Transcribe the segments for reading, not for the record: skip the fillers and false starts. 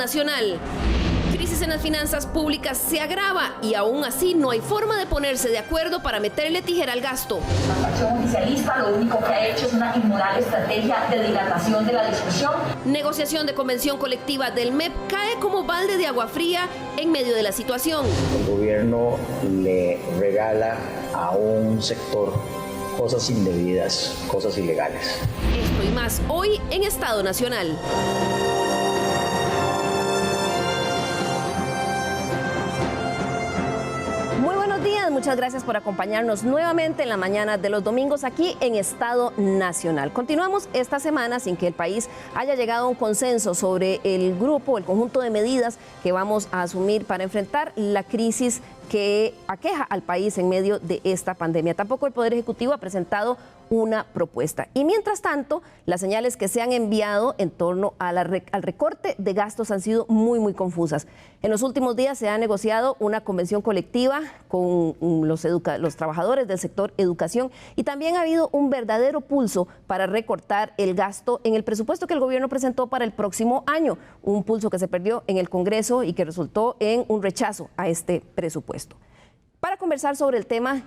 nacional. Crisis en las finanzas públicas se agrava y aún así no hay forma de ponerse de acuerdo para meterle tijera al gasto. La facción oficialista lo único que ha hecho es una inmoral estrategia de dilatación de la discusión. Negociación de convención colectiva del MEP cae como balde de agua fría en medio de la situación. El gobierno le regala a un sector cosas indebidas, cosas ilegales. Esto y más hoy en Estado Nacional. Muchas gracias por acompañarnos nuevamente en la mañana de los domingos aquí en Estado Nacional. Continuamos esta semana sin que el país haya llegado a un consenso sobre el conjunto de medidas que vamos a asumir para enfrentar la crisis que aqueja al país en medio de esta pandemia. Tampoco el Poder Ejecutivo ha presentado una propuesta. Y mientras tanto, las señales que se han enviado en torno al recorte de gastos han sido muy confusas. En los últimos días se ha negociado una convención colectiva con los trabajadores del sector educación y también ha habido un verdadero pulso para recortar el gasto en el presupuesto que el gobierno presentó para el próximo año. Un pulso que se perdió en el Congreso y que resultó en un rechazo a este presupuesto. Para conversar sobre el tema,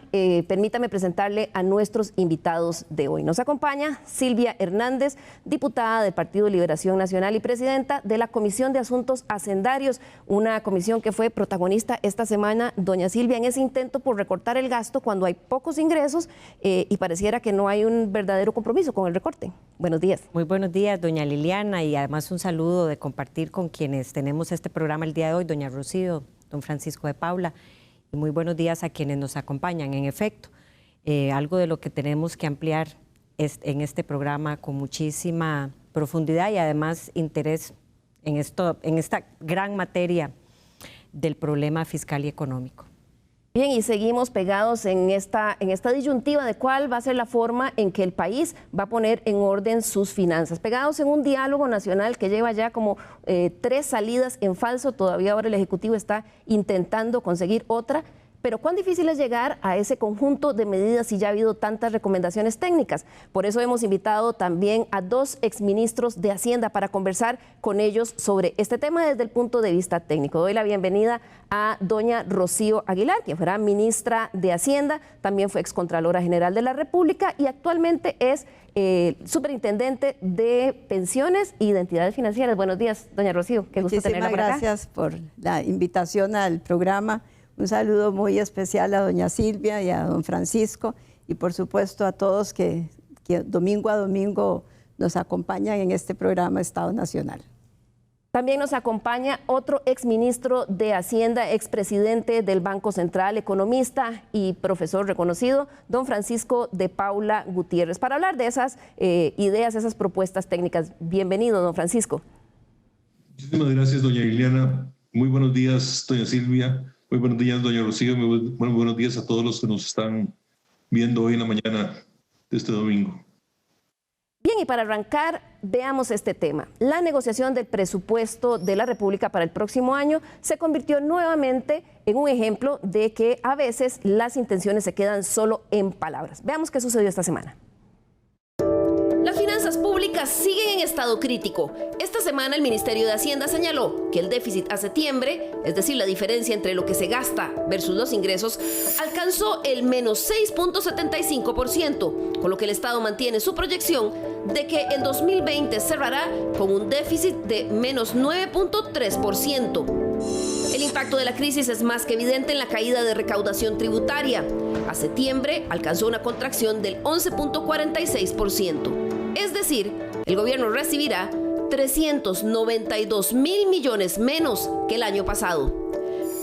permítame presentarle a nuestros invitados de hoy. Nos acompaña Silvia Hernández, diputada del Partido de Liberación Nacional y presidenta de la Comisión de Asuntos Hacendarios, una comisión que fue protagonista esta semana, doña Silvia, en ese intento por recortar el gasto cuando hay pocos ingresos y pareciera que no hay un verdadero compromiso con el recorte. Buenos días. Muy buenos días, doña Liliana, y además un saludo de compartir con quienes tenemos este programa el día de hoy, doña Rocío, don Francisco de Paula. Muy buenos días a quienes nos acompañan. En efecto, algo de lo que tenemos que ampliar en este programa con muchísima profundidad y además interés en esta gran materia del problema fiscal y económico. Bien, y seguimos pegados en esta disyuntiva de cuál va a ser la forma en que el país va a poner en orden sus finanzas. Pegados en un diálogo nacional que lleva ya como 3 salidas en falso. Todavía ahora el Ejecutivo está intentando conseguir otra. Pero cuán difícil es llegar a ese conjunto de medidas si ya ha habido tantas recomendaciones técnicas. Por eso hemos invitado también a 2 exministros de Hacienda para conversar con ellos sobre este tema desde el punto de vista técnico. Doy la bienvenida a doña Rocío Aguilar, quien fuera ministra de Hacienda, también fue excontralora general de la República y actualmente es superintendente de pensiones e identidades financieras. Buenos días, doña Rocío, qué gusto tenerla por acá. Gracias por la invitación al programa. Un saludo muy especial a doña Silvia y a don Francisco y por supuesto a todos que domingo a domingo nos acompañan en este programa Estado Nacional. También nos acompaña otro exministro de Hacienda, expresidente del Banco Central, economista y profesor reconocido, don Francisco de Paula Gutiérrez, para hablar de esas ideas, esas propuestas técnicas. Bienvenido, don Francisco. Muchísimas gracias, doña Liliana. Muy buenos días, doña Silvia. Muy buenos días, doña Rocío. Muy buenos días a todos los que nos están viendo hoy en la mañana de este domingo. Bien, y para arrancar, veamos este tema. La negociación del presupuesto de la República para el próximo año se convirtió nuevamente en un ejemplo de que a veces las intenciones se quedan solo en palabras. Veamos qué sucedió esta semana. Las finanzas públicas siguen en estado crítico. Esta semana el Ministerio de Hacienda señaló que el déficit a septiembre, es decir, la diferencia entre lo que se gasta versus los ingresos, alcanzó el menos 6.75%, con lo que el Estado mantiene su proyección de que el 2020 cerrará con un déficit de menos 9.3%. El impacto de la crisis es más que evidente en la caída de recaudación tributaria. A septiembre alcanzó una contracción del 11.46%. Es decir, el gobierno recibirá 392.000 millones menos que el año pasado.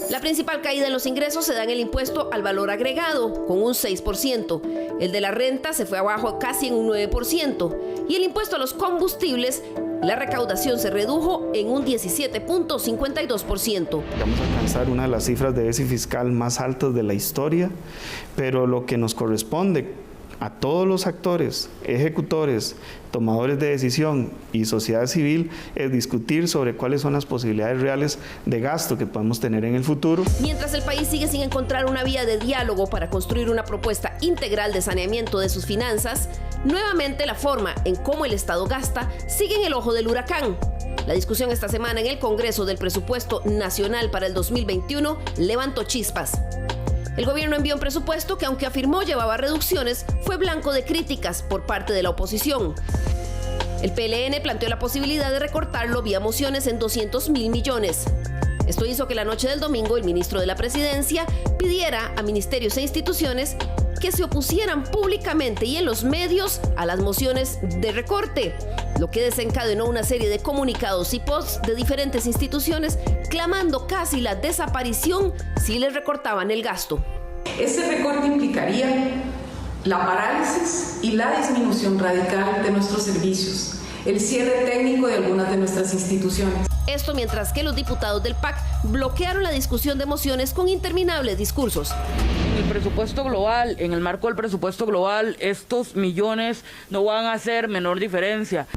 La principal caída en los ingresos se da en el impuesto al valor agregado, con un 6%. El de la renta se fue abajo casi en un 9%. Y el impuesto a los combustibles, la recaudación se redujo en un 17.52%. Vamos a alcanzar una de las cifras de déficit fiscal más altas de la historia, pero lo que nos corresponde a todos los actores, ejecutores, tomadores de decisión y sociedad civil es discutir sobre cuáles son las posibilidades reales de gasto que podemos tener en el futuro. Mientras el país sigue sin encontrar una vía de diálogo para construir una propuesta integral de saneamiento de sus finanzas, nuevamente la forma en cómo el Estado gasta sigue en el ojo del huracán. La discusión esta semana en el Congreso del Presupuesto Nacional para el 2021 levantó chispas. El gobierno envió un presupuesto que, aunque afirmó llevaba reducciones, fue blanco de críticas por parte de la oposición. El PLN planteó la posibilidad de recortarlo vía mociones en 200.000 millones. Esto hizo que la noche del domingo el ministro de la Presidencia pidiera a ministerios e instituciones que se opusieran públicamente y en los medios a las mociones de recorte, lo que desencadenó una serie de comunicados y posts de diferentes instituciones clamando casi la desaparición si les recortaban el gasto. Ese recorte implicaría la parálisis y la disminución radical de nuestros servicios, el cierre técnico de algunas de nuestras instituciones. Esto mientras que los diputados del PAC bloquearon la discusión de mociones con interminables discursos. El presupuesto global, en el marco del presupuesto global, estos millones no van a hacer menor diferencia.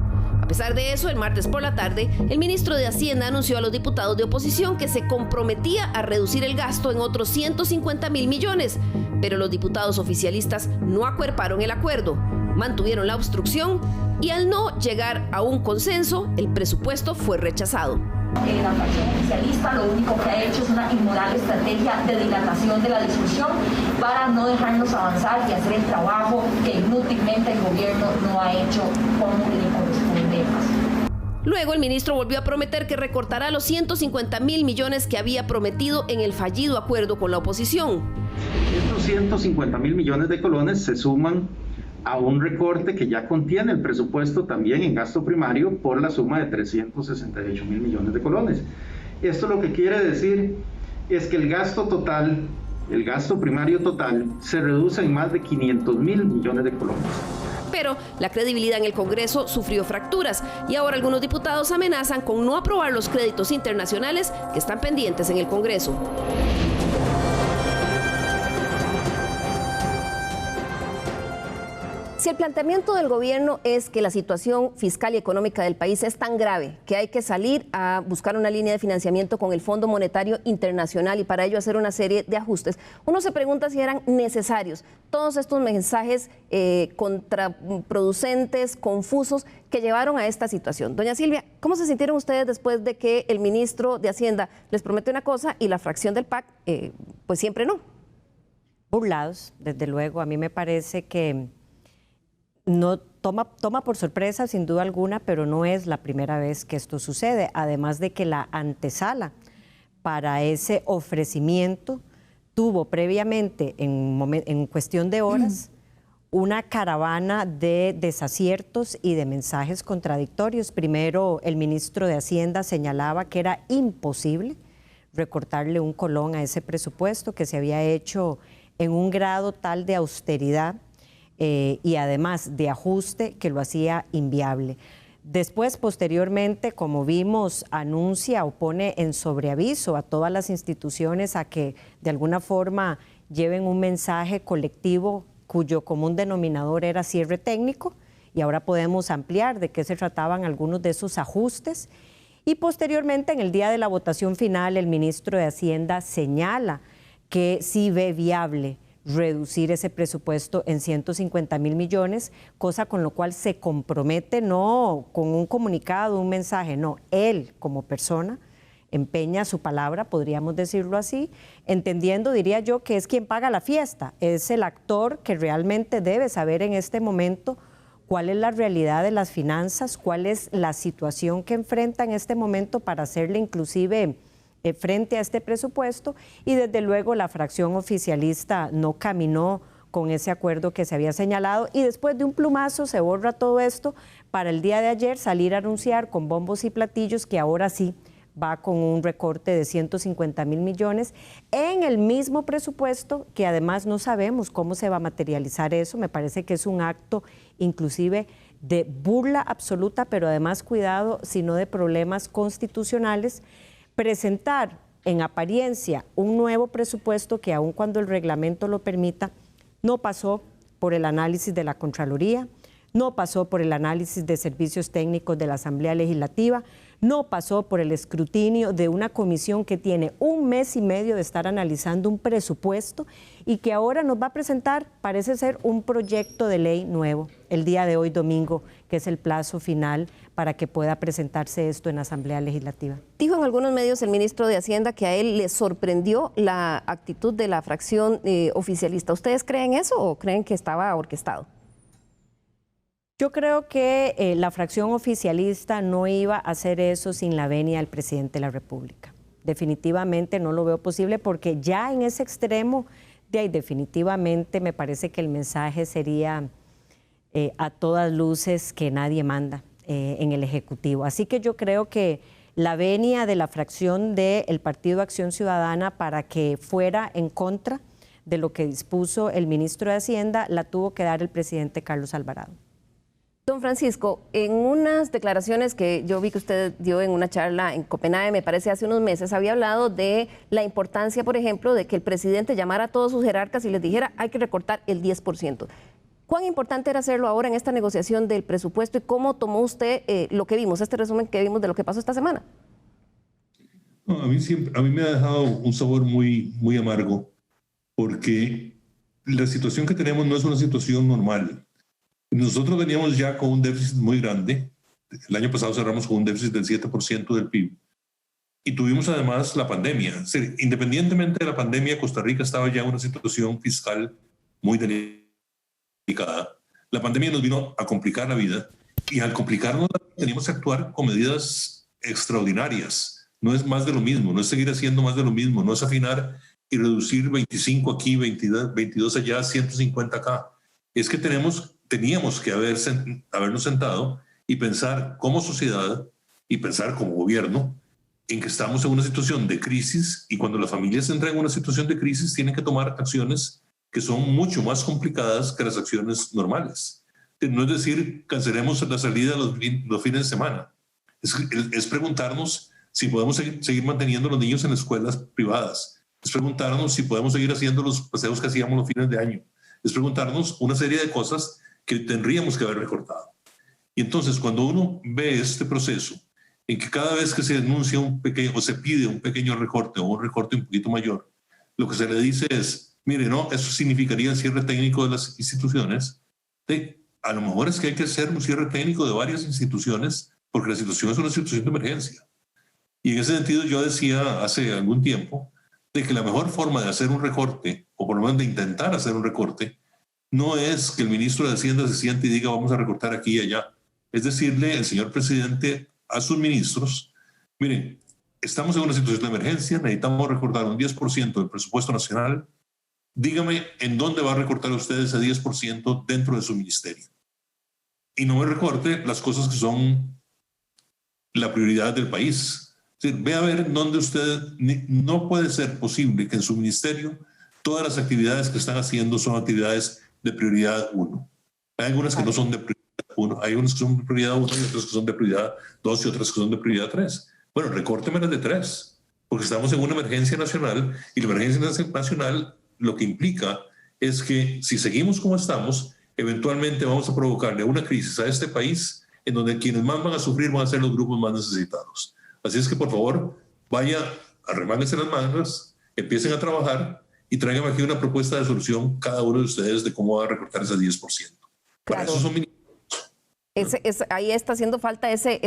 A pesar de eso, el martes por la tarde, el ministro de Hacienda anunció a los diputados de oposición que se comprometía a reducir el gasto en otros 150.000 millones, pero los diputados oficialistas no acuerparon el acuerdo, mantuvieron la obstrucción y al no llegar a un consenso, el presupuesto fue rechazado. La facción oficialista lo único que ha hecho es una inmoral estrategia de dilatación de la discusión para no dejarnos avanzar y hacer el trabajo que inútilmente el gobierno no ha hecho como le corresponde. Luego el ministro volvió a prometer que recortará los 150.000 millones que había prometido en el fallido acuerdo con la oposición. Estos 150.000 millones de colones se suman a un recorte que ya contiene el presupuesto también en gasto primario por la suma de 368.000 millones de colones. Esto lo que quiere decir es que el gasto total, el gasto primario total, se reduce en más de 500.000 millones de colones. Pero la credibilidad en el Congreso sufrió fracturas y ahora algunos diputados amenazan con no aprobar los créditos internacionales que están pendientes en el Congreso. Si el planteamiento del gobierno es que la situación fiscal y económica del país es tan grave que hay que salir a buscar una línea de financiamiento con el Fondo Monetario Internacional y para ello hacer una serie de ajustes, uno se pregunta si eran necesarios todos estos mensajes contraproducentes, confusos, que llevaron a esta situación. Doña Silvia, ¿cómo se sintieron ustedes después de que el ministro de Hacienda les promete una cosa y la fracción del PAC pues siempre no? Burlados, desde luego. A mí me parece que no toma por sorpresa, sin duda alguna, pero no es la primera vez que esto sucede. Además de que la antesala para ese ofrecimiento tuvo previamente, en cuestión de horas, una caravana de desaciertos y de mensajes contradictorios. Primero, el ministro de Hacienda señalaba que era imposible recortarle un colón a ese presupuesto, que se había hecho en un grado tal de austeridad y además de ajuste que lo hacía inviable. Después, posteriormente, como vimos, anuncia o pone en sobreaviso a todas las instituciones a que de alguna forma lleven un mensaje colectivo cuyo común denominador era cierre técnico, y ahora podemos ampliar de qué se trataban algunos de esos ajustes. Y posteriormente, en el día de la votación final, el ministro de Hacienda señala que sí ve viable reducir ese presupuesto en 150.000 millones, cosa con lo cual se compromete no con un comunicado, un mensaje, no, él como persona empeña su palabra, podríamos decirlo así, entendiendo, diría yo, que es quien paga la fiesta, es el actor que realmente debe saber en este momento cuál es la realidad de las finanzas, cuál es la situación que enfrenta en este momento para hacerle inclusive frente a este presupuesto, y desde luego la fracción oficialista no caminó con ese acuerdo que se había señalado, y después de un plumazo se borra todo esto para el día de ayer salir a anunciar con bombos y platillos que ahora sí va con un recorte de 150.000 millones en el mismo presupuesto, que además no sabemos cómo se va a materializar eso. Me parece que es un acto inclusive de burla absoluta, pero además cuidado, sino de problemas constitucionales. Presentar en apariencia un nuevo presupuesto que aun cuando el reglamento lo permita, no pasó por el análisis de la Contraloría, no pasó por el análisis de servicios técnicos de la Asamblea Legislativa, no pasó por el escrutinio de una comisión que tiene 1 mes y medio de estar analizando un presupuesto y que ahora nos va a presentar, parece ser, un proyecto de ley nuevo el día de hoy, domingo, que es el plazo final para que pueda presentarse esto en la Asamblea Legislativa. Dijo en algunos medios el ministro de Hacienda que a él le sorprendió la actitud de la fracción oficialista. ¿Ustedes creen eso o creen que estaba orquestado? Yo creo que la fracción oficialista no iba a hacer eso sin la venia del presidente de la República. Definitivamente no lo veo posible porque ya en ese extremo, de ahí definitivamente me parece que el mensaje sería a todas luces que nadie manda en el Ejecutivo. Así que yo creo que la venia de la fracción del Partido Acción Ciudadana para que fuera en contra de lo que dispuso el ministro de Hacienda la tuvo que dar el presidente Carlos Alvarado. Don Francisco, en unas declaraciones que yo vi que usted dio en una charla en Copenhague, me parece hace unos meses, había hablado de la importancia, por ejemplo, de que el presidente llamara a todos sus jerarcas y les dijera hay que recortar el 10%. ¿Cuán importante era hacerlo ahora en esta negociación del presupuesto y cómo tomó usted lo que vimos, este resumen que vimos de lo que pasó esta semana? No, a mí me ha dejado un sabor muy amargo porque la situación que tenemos no es una situación normal. Nosotros veníamos ya con un déficit muy grande. El año pasado cerramos con un déficit del 7% del PIB. Y tuvimos además la pandemia. O sea, independientemente de la pandemia, Costa Rica estaba ya en una situación fiscal muy delicada. La pandemia nos vino a complicar la vida y al complicarnos teníamos que actuar con medidas extraordinarias. No es más de lo mismo, no es seguir haciendo más de lo mismo, no es afinar y reducir 25 aquí, 22 allá, 150 acá. Es que teníamos que habernos sentado y pensar como sociedad y pensar como gobierno en que estamos en una situación de crisis y cuando las familias entran en una situación de crisis tienen que tomar acciones que son mucho más complicadas que las acciones normales. No es decir, cancelemos la salida los fines de semana. Es preguntarnos si podemos seguir manteniendo a los niños en escuelas privadas. Es preguntarnos si podemos seguir haciendo los paseos que hacíamos los fines de año. Es preguntarnos una serie de cosas que tendríamos que haber recortado. Y entonces, cuando uno ve este proceso, en que cada vez que se denuncia un pequeño, o se pide un pequeño recorte o un recorte un poquito mayor, lo que se le dice es, mire, no, eso significaría el cierre técnico de las instituciones. A lo mejor es que hay que hacer un cierre técnico de varias instituciones, porque la situación es una situación de emergencia. Y en ese sentido yo decía hace algún tiempo de que la mejor forma de hacer un recorte, o por lo menos de intentar hacer un recorte, no es que el ministro de Hacienda se siente y diga vamos a recortar aquí y allá. Es decirle el señor presidente a sus ministros, miren, estamos en una situación de emergencia, necesitamos recortar un 10% del presupuesto nacional, dígame en dónde va a recortar usted ese 10% dentro de su ministerio. Y no me recorte las cosas que son la prioridad del país. Es decir, ve a ver en dónde usted, no puede ser posible que en su ministerio todas las actividades que están haciendo son actividades de prioridad 1. Hay algunas que no son de prioridad 1, hay unas que son de prioridad 1 y otras que son de prioridad 2 y otras que son de prioridad 3. Bueno, recórteme las de 3, porque estamos en una emergencia nacional y la emergencia nacional lo que implica es que si seguimos como estamos, eventualmente vamos a provocarle una crisis a este país en donde quienes más van a sufrir van a ser los grupos más necesitados. Así es que, por favor, vaya, arremáguense las mangas, empiecen a trabajar y tráiganme aquí una propuesta de solución cada uno de ustedes de cómo va a recortar ese 10%. Claro. Para eso son ministros. Ahí está haciendo falta ese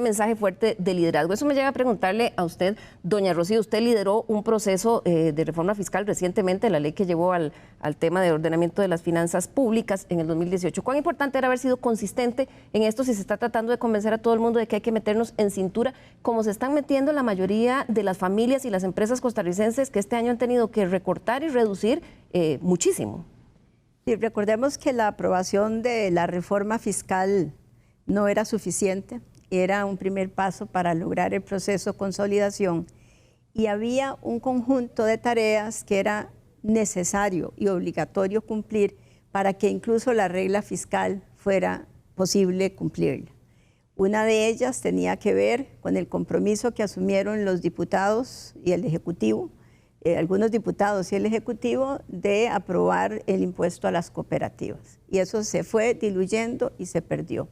mensaje fuerte de liderazgo. Eso me lleva a preguntarle a usted, doña Rocío, usted lideró un proceso de reforma fiscal recientemente, la ley que llevó al tema de ordenamiento de las finanzas públicas en el 2018. ¿Cuán importante era haber sido consistente en esto si se está tratando de convencer a todo el mundo de que hay que meternos en cintura, como se están metiendo la mayoría de las familias y las empresas costarricenses que este año han tenido que recortar y reducir muchísimo? Sí, recordemos que la aprobación de la reforma fiscal no era suficiente, era un primer paso para lograr el proceso de consolidación y había un conjunto de tareas que era necesario y obligatorio cumplir para que incluso la regla fiscal fuera posible cumplirla. Una de ellas tenía que ver con el compromiso que asumieron los diputados y el Ejecutivo, algunos diputados y el Ejecutivo, de aprobar el impuesto a las cooperativas. Y eso se fue diluyendo y se perdió.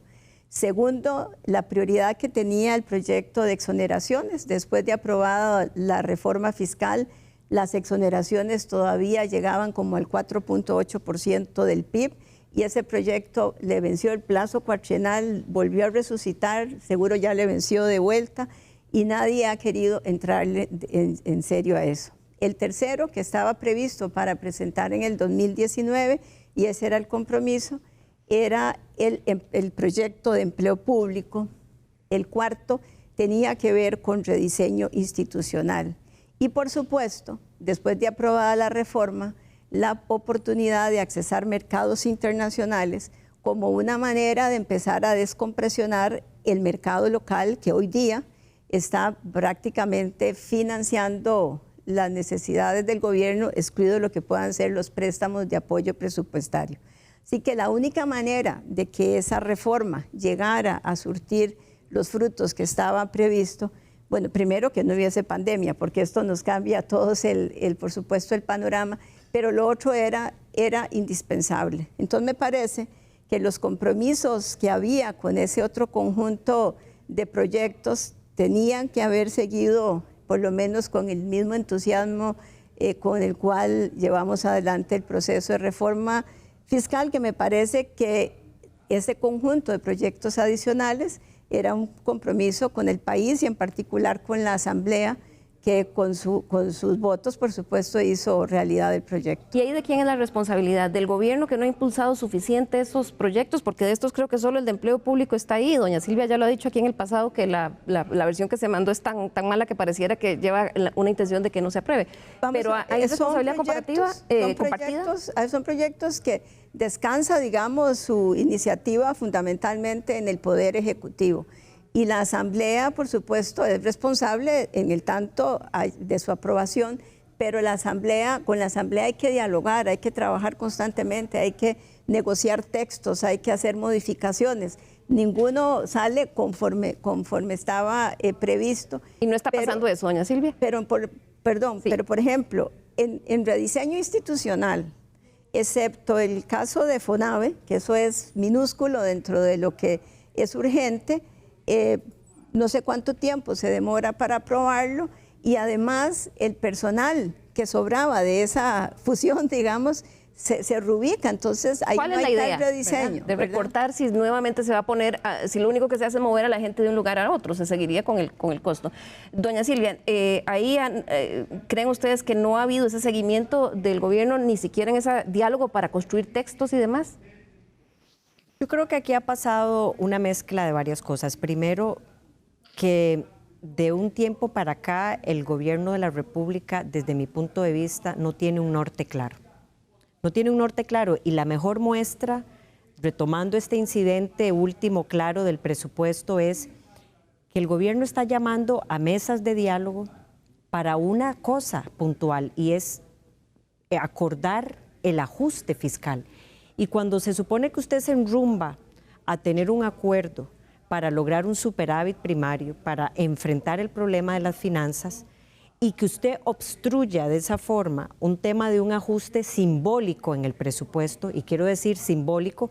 Segundo, la prioridad que tenía el proyecto de exoneraciones. Después de aprobada la reforma fiscal, las exoneraciones todavía llegaban como al 4.8% del PIB y ese proyecto le venció el plazo cuatrienal, volvió a resucitar, seguro ya le venció de vuelta y nadie ha querido entrarle en serio a eso. El tercero, que estaba previsto para presentar en el 2019, y ese era el compromiso, era el proyecto de empleo público. El cuarto tenía que ver con rediseño institucional. Y por supuesto, después de aprobada la reforma, la oportunidad de accesar mercados internacionales como una manera de empezar a descompresionar el mercado local que hoy día está prácticamente financiando las necesidades del gobierno, excluido lo que puedan ser los préstamos de apoyo presupuestario. Así que la única manera de que esa reforma llegara a surtir los frutos que estaba previsto, bueno, primero que no hubiese pandemia, porque esto nos cambia a todos por supuesto, el panorama, pero lo otro era indispensable. Entonces me parece que los compromisos que había con ese otro conjunto de proyectos tenían que haber seguido por lo menos con el mismo entusiasmo con el cual llevamos adelante el proceso de reforma fiscal, que me parece que ese conjunto de proyectos adicionales era un compromiso con el país y en particular con la Asamblea, que con sus votos, por supuesto, hizo realidad el proyecto. ¿Y ahí de quién es la responsabilidad? ¿Del gobierno que no ha impulsado suficiente esos proyectos? Porque de estos creo que solo el de empleo público está ahí. Doña Silvia ya lo ha dicho aquí en el pasado, que la versión que se mandó es tan mala que pareciera que lleva una intención de que no se apruebe. Pero ¿hay responsabilidad compartida? Son proyectos que descansa, digamos, su iniciativa fundamentalmente en el Poder Ejecutivo. Y la Asamblea, por supuesto, es responsable en el tanto de su aprobación, pero con la Asamblea hay que dialogar, hay que trabajar constantemente, hay que negociar textos, hay que hacer modificaciones. Ninguno sale conforme estaba previsto. ¿Y no está pasando eso, doña Silvia? Pero por ejemplo, en rediseño institucional, excepto el caso de FONAVE, que eso es minúsculo dentro de lo que es urgente, no sé cuánto tiempo se demora para aprobarlo y además el personal que sobraba de esa fusión, digamos, se reubica, entonces ahí ¿cuál no es hay la idea, tal rediseño. De recortar si nuevamente se va a poner, si lo único que se hace es mover a la gente de un lugar a otro, se seguiría con el costo. Doña Silvia, ahí ¿creen ustedes que no ha habido ese seguimiento del gobierno, ni siquiera en ese diálogo para construir textos y demás? Yo creo que aquí ha pasado una mezcla de varias cosas. Primero, que de un tiempo para acá el gobierno de la República, desde mi punto de vista, no tiene un norte claro. No tiene un norte claro y la mejor muestra, retomando este incidente último claro del presupuesto, es que el gobierno está llamando a mesas de diálogo para una cosa puntual y es acordar el ajuste fiscal. Y cuando se supone que usted se enrumba a tener un acuerdo para lograr un superávit primario, para enfrentar el problema de las finanzas, y que usted obstruya de esa forma un tema de un ajuste simbólico en el presupuesto, y quiero decir simbólico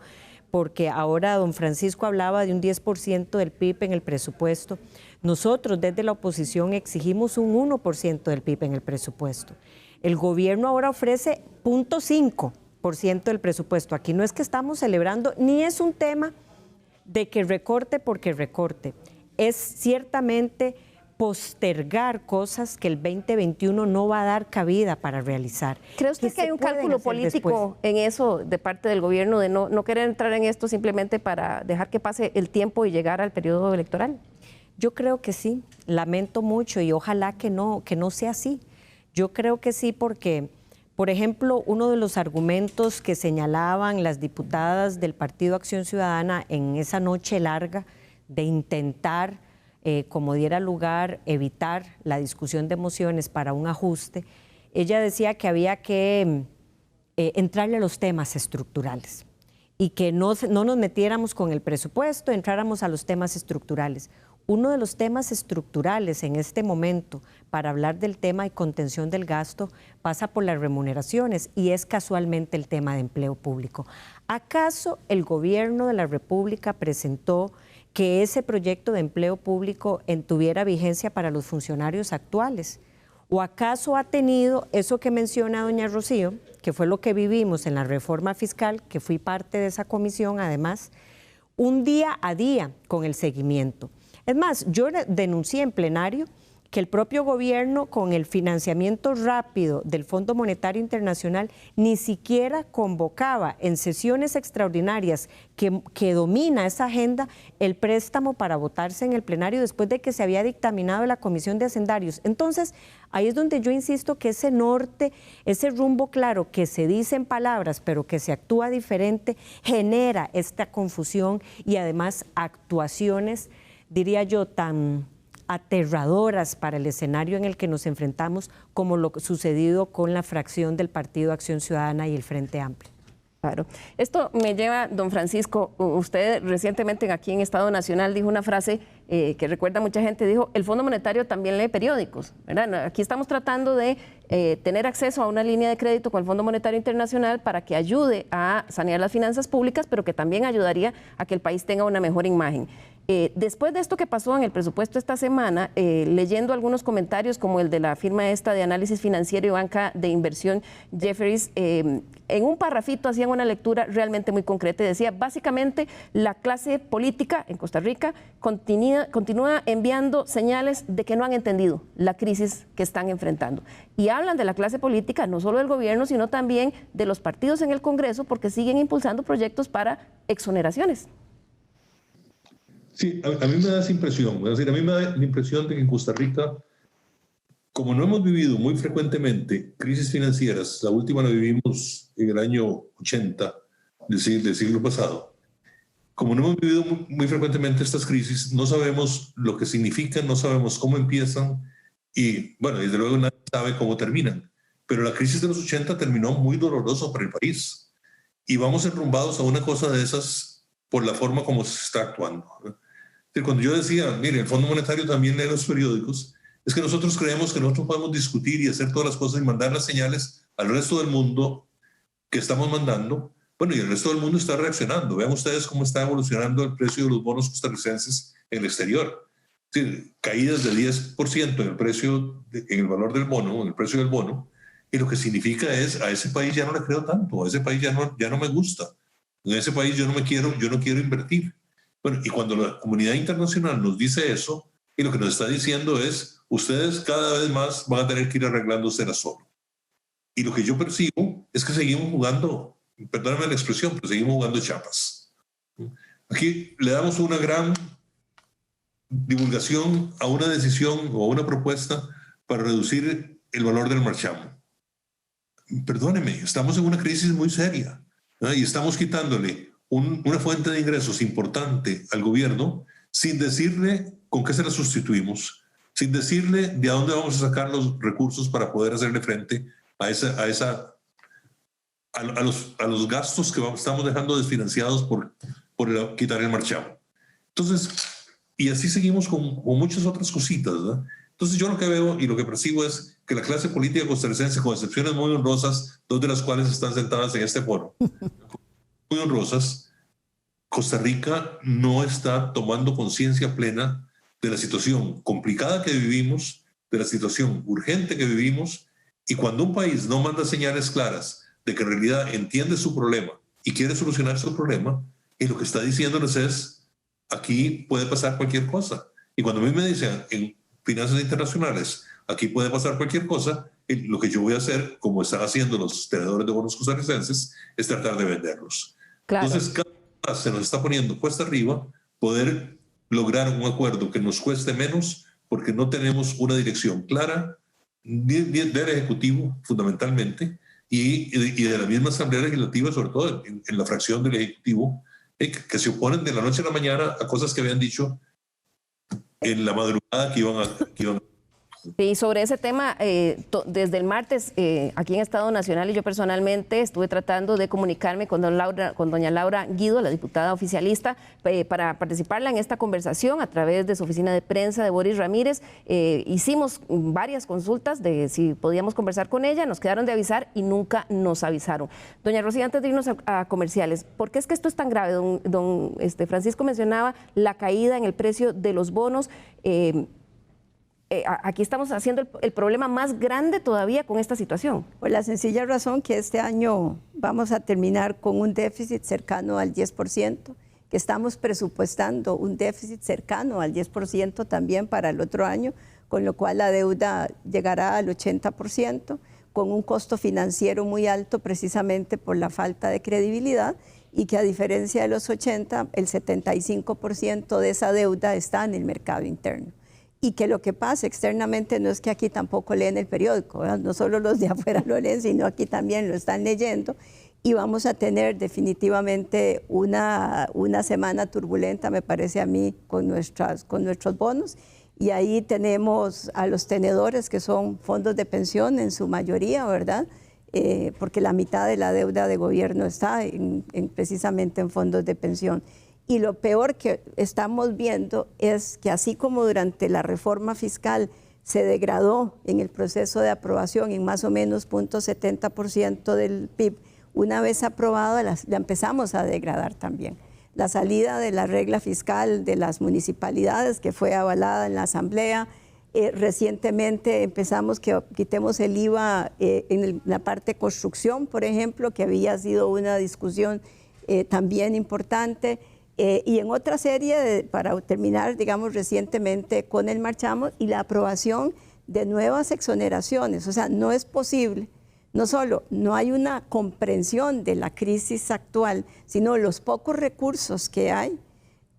porque ahora don Francisco hablaba de un 10% del PIB en el presupuesto. Nosotros desde la oposición exigimos un 1% del PIB en el presupuesto. El gobierno ahora ofrece 0.5% del presupuesto. Aquí no es que estamos celebrando, ni es un tema de que recorte porque recorte. Es ciertamente postergar cosas que el 2021 no va a dar cabida para realizar. ¿Cree usted que hay un cálculo político en eso de parte del gobierno de no querer entrar en esto simplemente para dejar que pase el tiempo y llegar al periodo electoral? Yo creo que sí, lamento mucho y ojalá que no sea así. Yo creo que sí porque, por ejemplo, uno de los argumentos que señalaban las diputadas del Partido Acción Ciudadana en esa noche larga de intentar, como diera lugar, evitar la discusión de mociones para un ajuste, ella decía que había que entrarle a los temas estructurales y que no nos metiéramos con el presupuesto, entráramos a los temas estructurales. Uno de los temas estructurales en este momento para hablar del tema de contención del gasto pasa por las remuneraciones y es casualmente el tema de empleo público. ¿Acaso el gobierno de la República presentó que ese proyecto de empleo público tuviera vigencia para los funcionarios actuales? ¿O acaso ha tenido eso que menciona doña Rocío, que fue lo que vivimos en la reforma fiscal, que fui parte de esa comisión además, un día a día con el seguimiento. Es más, yo denuncié en plenario que el propio gobierno, con el financiamiento rápido del Fondo Monetario Internacional, ni siquiera convocaba en sesiones extraordinarias que domina esa agenda el préstamo para votarse en el plenario después de que se había dictaminado la Comisión de Hacendarios. Entonces, ahí es donde yo insisto que ese norte, ese rumbo claro que se dice en palabras, pero que se actúa diferente, genera esta confusión y además actuaciones, diría yo, tan aterradoras para el escenario en el que nos enfrentamos, como lo sucedido con la fracción del Partido Acción Ciudadana y el Frente Amplio. Claro. Esto me lleva, don Francisco, usted recientemente aquí en Estado Nacional dijo una frase que recuerda a mucha gente, dijo, el Fondo Monetario también lee periódicos, ¿verdad? Aquí estamos tratando de tener acceso a una línea de crédito con el Fondo Monetario Internacional para que ayude a sanear las finanzas públicas, pero que también ayudaría a que el país tenga una mejor imagen. Después de esto que pasó en el presupuesto esta semana, leyendo algunos comentarios como el de la firma esta de análisis financiero y banca de inversión Jefferies, en un parrafito hacían una lectura realmente muy concreta y decía, básicamente la clase política en Costa Rica continúa enviando señales de que no han entendido la crisis que están enfrentando. Y hablan de la clase política, no solo del gobierno, sino también de los partidos en el Congreso, porque siguen impulsando proyectos para exoneraciones. Sí, a mí me da esa impresión. Es decir, a mí me da la impresión de que en Costa Rica, como no hemos vivido muy frecuentemente crisis financieras, la última la vivimos en el año 80 del siglo pasado, como no hemos vivido muy frecuentemente estas crisis, no sabemos lo que significan, no sabemos cómo empiezan y, bueno, desde luego nadie sabe cómo terminan. Pero la crisis de los 80 terminó muy doloroso para el país y vamos enrumbados a una cosa de esas por la forma como se está actuando. Cuando yo decía, mire, el Fondo Monetario también lee los periódicos, es que nosotros creemos que nosotros podemos discutir y hacer todas las cosas y mandar las señales al resto del mundo que estamos mandando. Bueno, y el resto del mundo está reaccionando. Vean ustedes cómo está evolucionando el precio de los bonos costarricenses en el exterior. Es decir, caídas del 10% en el precio, en el valor del bono, en el precio del bono, y lo que significa es, a ese país ya no le creo tanto, a ese país ya no me gusta, en ese país yo no quiero invertir. Bueno, y cuando la comunidad internacional nos dice eso, y lo que nos está diciendo es, ustedes cada vez más van a tener que ir arreglándose a solo. Y lo que yo percibo es que seguimos jugando, perdóname la expresión, pero seguimos jugando chapas. Aquí le damos una gran divulgación a una decisión o a una propuesta para reducir el valor del marchamo. Perdóneme, estamos en una crisis muy seria, ¿no? Y estamos quitándole una fuente de ingresos importante al gobierno sin decirle con qué se la sustituimos, sin decirle de a dónde vamos a sacar los recursos para poder hacerle frente a los gastos que estamos dejando desfinanciados por quitar el marchamo. Entonces, y así seguimos con muchas otras cositas, ¿no? Entonces yo lo que veo y lo que percibo es que la clase política costarricense, con excepciones muy honrosas, dos de las cuales están sentadas en este foro, muy honrosas, Costa Rica no está tomando conciencia plena de la situación complicada que vivimos, de la situación urgente que vivimos, y cuando un país no manda señales claras de que en realidad entiende su problema y quiere solucionar su problema, y lo que está diciéndoles es, aquí puede pasar cualquier cosa. Y cuando a mí me dicen en finanzas internacionales, aquí puede pasar cualquier cosa, lo que yo voy a hacer, como están haciendo los tenedores de bonos costarricenses, es tratar de venderlos. Claro. Entonces, cada vez se nos está poniendo cuesta arriba poder lograr un acuerdo que nos cueste menos, porque no tenemos una dirección clara del Ejecutivo, fundamentalmente, y de la misma Asamblea Legislativa, sobre todo en la fracción del Ejecutivo, que se oponen de la noche a la mañana a cosas que habían dicho en la madrugada que iban a... Sí, sobre ese tema, desde el martes, aquí en Estado Nacional, y yo personalmente estuve tratando de comunicarme con doña Laura Guido, la diputada oficialista, para participarla en esta conversación a través de su oficina de prensa de Boris Ramírez. Hicimos varias consultas de si podíamos conversar con ella, nos quedaron de avisar y nunca nos avisaron. Doña Rocío, antes de irnos a comerciales, ¿por qué es que esto es tan grave? Don Francisco mencionaba la caída en el precio de los bonos. aquí estamos haciendo el problema más grande todavía con esta situación. Por la sencilla razón que este año vamos a terminar con un déficit cercano al 10%, que estamos presupuestando un déficit cercano al 10% también para el otro año, con lo cual la deuda llegará al 80%, con un costo financiero muy alto precisamente por la falta de credibilidad, y que a diferencia de los 80, el 75% de esa deuda está en el mercado interno. Y que lo que pasa externamente no es que aquí tampoco leen el periódico, ¿verdad? No solo los de afuera lo leen, sino aquí también lo están leyendo. Y vamos a tener definitivamente una semana turbulenta, me parece a mí, con nuestros bonos. Y ahí tenemos a los tenedores, que son fondos de pensión en su mayoría, ¿verdad? Porque la mitad de la deuda de gobierno está precisamente en fondos de pensión. Y lo peor que estamos viendo es que así como durante la reforma fiscal se degradó en el proceso de aprobación en más o menos 0.70% del PIB, una vez aprobada la empezamos a degradar también. La salida de la regla fiscal de las municipalidades, que fue avalada en la Asamblea, recientemente empezamos que quitemos el IVA en la parte de construcción, por ejemplo, que había sido una discusión también importante. Y en otra serie, para terminar, digamos, recientemente con el marchamo y la aprobación de nuevas exoneraciones. O sea, no es posible, no solo no hay una comprensión de la crisis actual, sino los pocos recursos que hay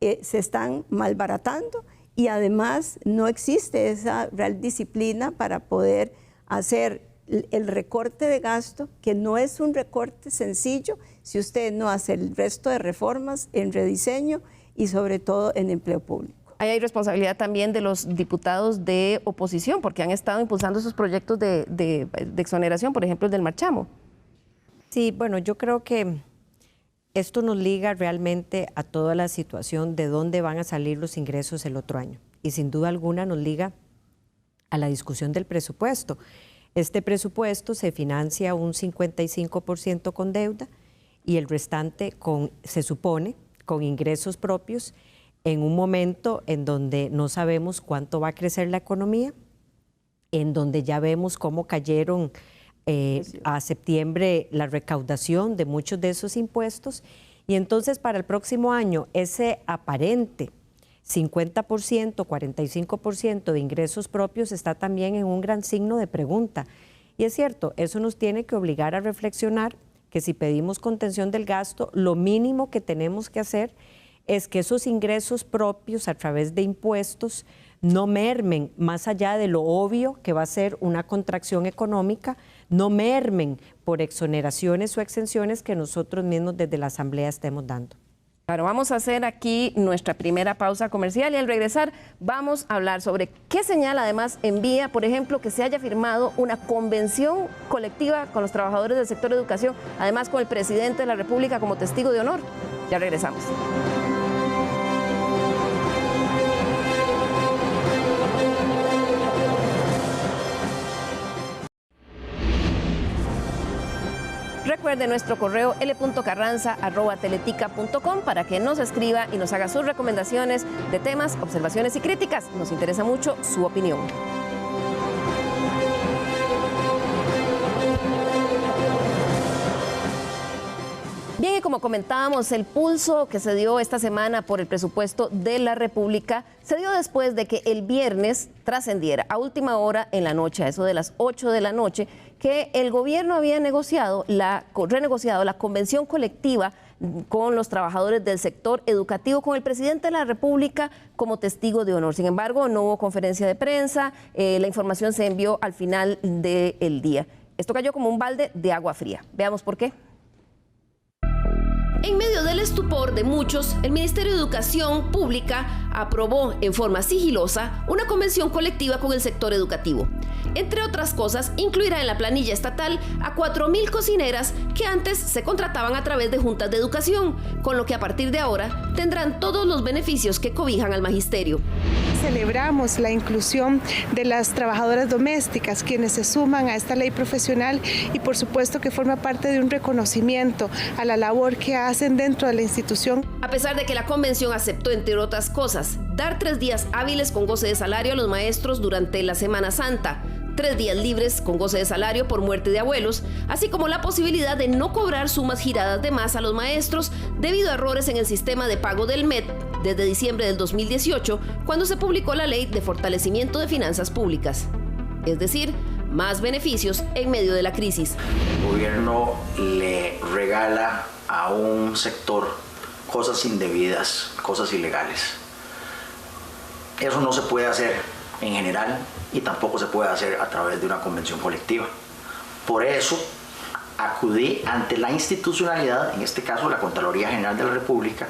se están malbaratando, y además no existe esa real disciplina para poder hacer el recorte de gasto, que no es un recorte sencillo si usted no hace el resto de reformas en rediseño y sobre todo en empleo público. Ahí hay responsabilidad también de los diputados de oposición, porque han estado impulsando esos proyectos de exoneración, por ejemplo, el del marchamo. Sí, bueno, yo creo que esto nos liga realmente a toda la situación de dónde van a salir los ingresos el otro año. Y sin duda alguna nos liga a la discusión del presupuesto. Este presupuesto se financia un 55% con deuda y el restante se supone con ingresos propios, en un momento en donde no sabemos cuánto va a crecer la economía, en donde ya vemos cómo cayeron a septiembre la recaudación de muchos de esos impuestos, y entonces para el próximo año ese aparente 50%, 45% de ingresos propios está también en un gran signo de pregunta. Y es cierto, eso nos tiene que obligar a reflexionar que si pedimos contención del gasto, lo mínimo que tenemos que hacer es que esos ingresos propios a través de impuestos no mermen más allá de lo obvio que va a ser una contracción económica, no mermen por exoneraciones o exenciones que nosotros mismos desde la Asamblea estemos dando. Claro, vamos a hacer aquí nuestra primera pausa comercial y al regresar vamos a hablar sobre qué señal además envía, por ejemplo, que se haya firmado una convención colectiva con los trabajadores del sector de educación, además con el presidente de la República como testigo de honor. Ya regresamos. Recuerde nuestro correo l.carranza@teletica.com para que nos escriba y nos haga sus recomendaciones de temas, observaciones y críticas. Nos interesa mucho su opinión. Bien, y como comentábamos, el pulso que se dio esta semana por el presupuesto de la República se dio después de que el viernes trascendiera a última hora en la noche, a eso de las 8 de la noche, que el gobierno había renegociado la convención colectiva con los trabajadores del sector educativo, con el presidente de la República como testigo de honor. Sin embargo, no hubo conferencia de prensa, la información se envió al final del día. Esto cayó como un balde de agua fría. Veamos por qué. En medio del estupor de muchos, el Ministerio de Educación Pública aprobó en forma sigilosa una convención colectiva con el sector educativo. Entre otras cosas, incluirá en la planilla estatal a 4.000 cocineras que antes se contrataban a través de juntas de educación, con lo que a partir de ahora tendrán todos los beneficios que cobijan al magisterio. Celebramos la inclusión de las trabajadoras domésticas, quienes se suman a esta ley profesional y por supuesto que forma parte de un reconocimiento a la labor que hacen dentro de la institución. A pesar de que la convención aceptó, entre otras cosas, dar 3 días hábiles con goce de salario a los maestros durante la Semana Santa, 3 días libres con goce de salario por muerte de abuelos, así como la posibilidad de no cobrar sumas giradas de más a los maestros debido a errores en el sistema de pago del MED desde diciembre del 2018, cuando se publicó la Ley de Fortalecimiento de Finanzas Públicas. Es decir, más beneficios en medio de la crisis. El gobierno le regala a un sector cosas indebidas, cosas ilegales. Eso no se puede hacer en general y tampoco se puede hacer a través de una convención colectiva. Por eso acudí ante la institucionalidad, en este caso la Contraloría General de la República,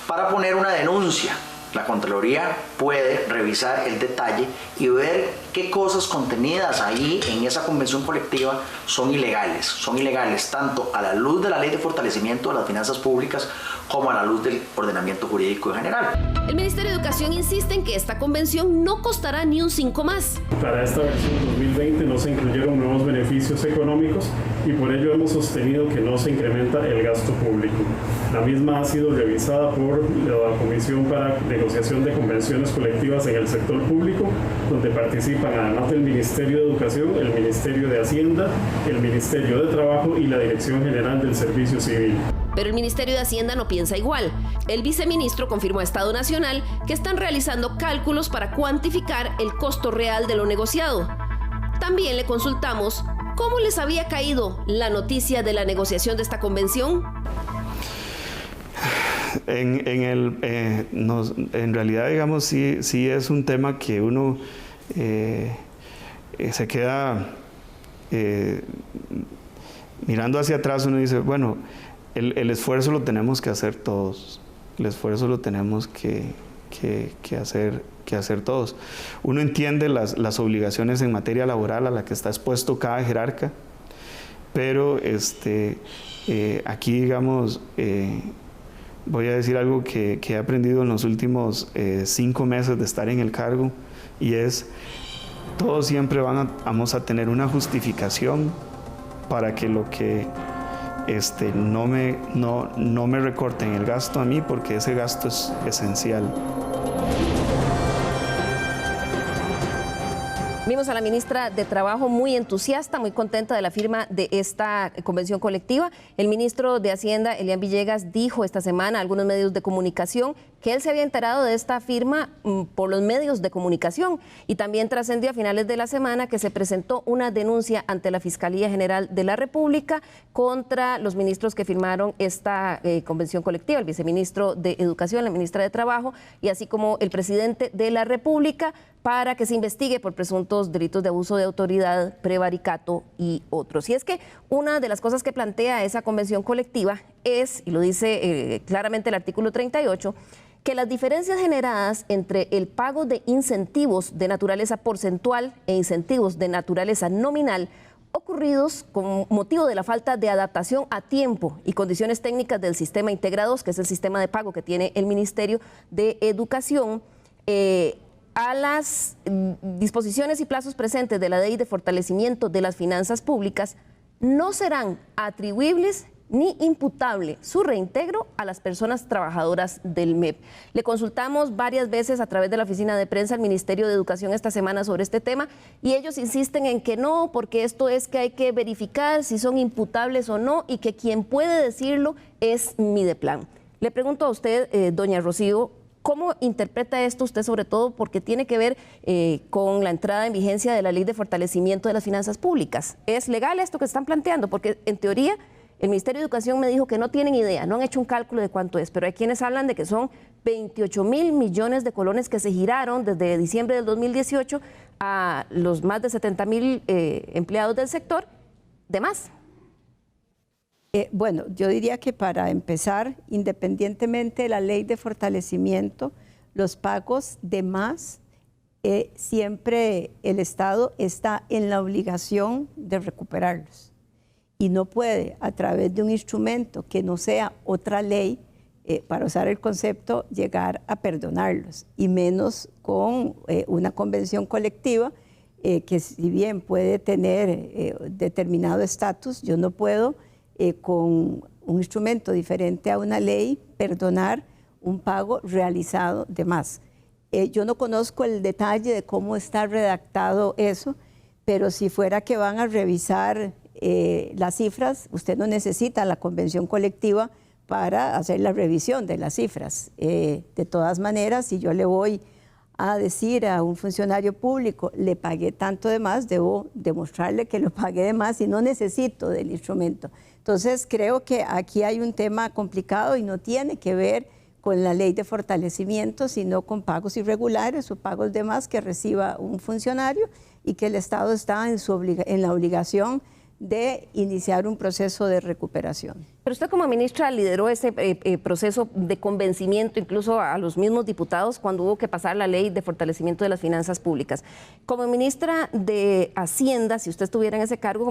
para poner una denuncia. La Contraloría puede revisar el detalle y ver qué cosas contenidas ahí en esa convención colectiva son ilegales tanto a la luz de la Ley de Fortalecimiento de las Finanzas Públicas como a la luz del ordenamiento jurídico en general. El Ministerio de Educación insiste en que esta convención no costará ni un 5 más. Para esta versión 2020 no se incluyeron nuevos beneficios económicos y por ello hemos sostenido que no se incrementa el gasto público. La misma ha sido revisada por la Comisión para Negociación de Convenciones Colectivas en el sector público, donde participan además del Ministerio de Educación, el Ministerio de Hacienda, el Ministerio de Trabajo y la Dirección General del Servicio Civil. Pero el Ministerio de Hacienda no piensa igual. El viceministro confirmó a Estado Nacional que están realizando cálculos para cuantificar el costo real de lo negociado. También le consultamos cómo les había caído la noticia de la negociación de esta convención. En realidad, digamos, sí es un tema que uno se queda mirando hacia atrás. Uno dice, bueno, el esfuerzo lo tenemos que hacer todos. El esfuerzo lo tenemos que hacer todos. Uno entiende las obligaciones en materia laboral a la que está expuesto cada jerarca, pero aquí, digamos, voy a decir algo que he aprendido en los últimos 5 meses de estar en el cargo, y es, todos siempre vamos a tener una justificación para que lo que no me recorten el gasto a mí, porque ese gasto es esencial. Vimos a la ministra de Trabajo muy entusiasta, muy contenta de la firma de esta convención colectiva. El ministro de Hacienda, Elian Villegas, dijo esta semana a algunos medios de comunicación que él se había enterado de esta firma por los medios de comunicación, y también trascendió a finales de la semana que se presentó una denuncia ante la Fiscalía General de la República contra los ministros que firmaron esta convención colectiva, el viceministro de Educación, la ministra de Trabajo y así como el presidente de la República, para que se investigue por presuntos delitos de abuso de autoridad, prevaricato y otros. Y es que una de las cosas que plantea esa convención colectiva es, y lo dice claramente el artículo 38, que las diferencias generadas entre el pago de incentivos de naturaleza porcentual e incentivos de naturaleza nominal ocurridos con motivo de la falta de adaptación a tiempo y condiciones técnicas del sistema integrados, que es el sistema de pago que tiene el Ministerio de Educación, a las disposiciones y plazos presentes de la Ley de Fortalecimiento de las Finanzas Públicas, no serán atribuibles ni imputable su reintegro a las personas trabajadoras del MEP. Le consultamos varias veces a través de la oficina de prensa al Ministerio de Educación esta semana sobre este tema, y ellos insisten en que no, porque esto es que hay que verificar si son imputables o no, y que quien puede decirlo es Mideplan. Le pregunto a usted, doña Rocío, ¿cómo interpreta esto usted, sobre todo porque tiene que ver con la entrada en vigencia de la Ley de Fortalecimiento de las Finanzas Públicas? ¿Es legal esto que están planteando? Porque en teoría el Ministerio de Educación me dijo que no tienen idea, no han hecho un cálculo de cuánto es, pero hay quienes hablan de que son 28.000 millones de colones que se giraron desde diciembre del 2018 a los más de 70.000 empleados del sector, de más. Bueno, yo diría que para empezar, independientemente de la Ley de Fortalecimiento, los pagos de más, siempre el Estado está en la obligación de recuperarlos. Y no puede, a través de un instrumento que no sea otra ley, para usar el concepto, llegar a perdonarlos, y menos con una convención colectiva que si bien puede tener determinado estatus, yo no puedo con un instrumento diferente a una ley perdonar un pago realizado de más. Yo no conozco el detalle de cómo está redactado eso, pero si fuera que van a revisar las cifras, usted no necesita la convención colectiva para hacer la revisión de las cifras. De todas maneras, si yo le voy a decir a un funcionario público, le pagué tanto de más, debo demostrarle que lo pagué de más y no necesito del instrumento. Entonces, creo que aquí hay un tema complicado y no tiene que ver con la ley de fortalecimiento, sino con pagos irregulares o pagos de más que reciba un funcionario y que el Estado está en la obligación de iniciar un proceso de recuperación. Pero usted como ministra lideró ese proceso de convencimiento incluso a los mismos diputados cuando hubo que pasar la ley de fortalecimiento de las finanzas públicas. Como ministra de Hacienda, si usted estuviera en ese cargo,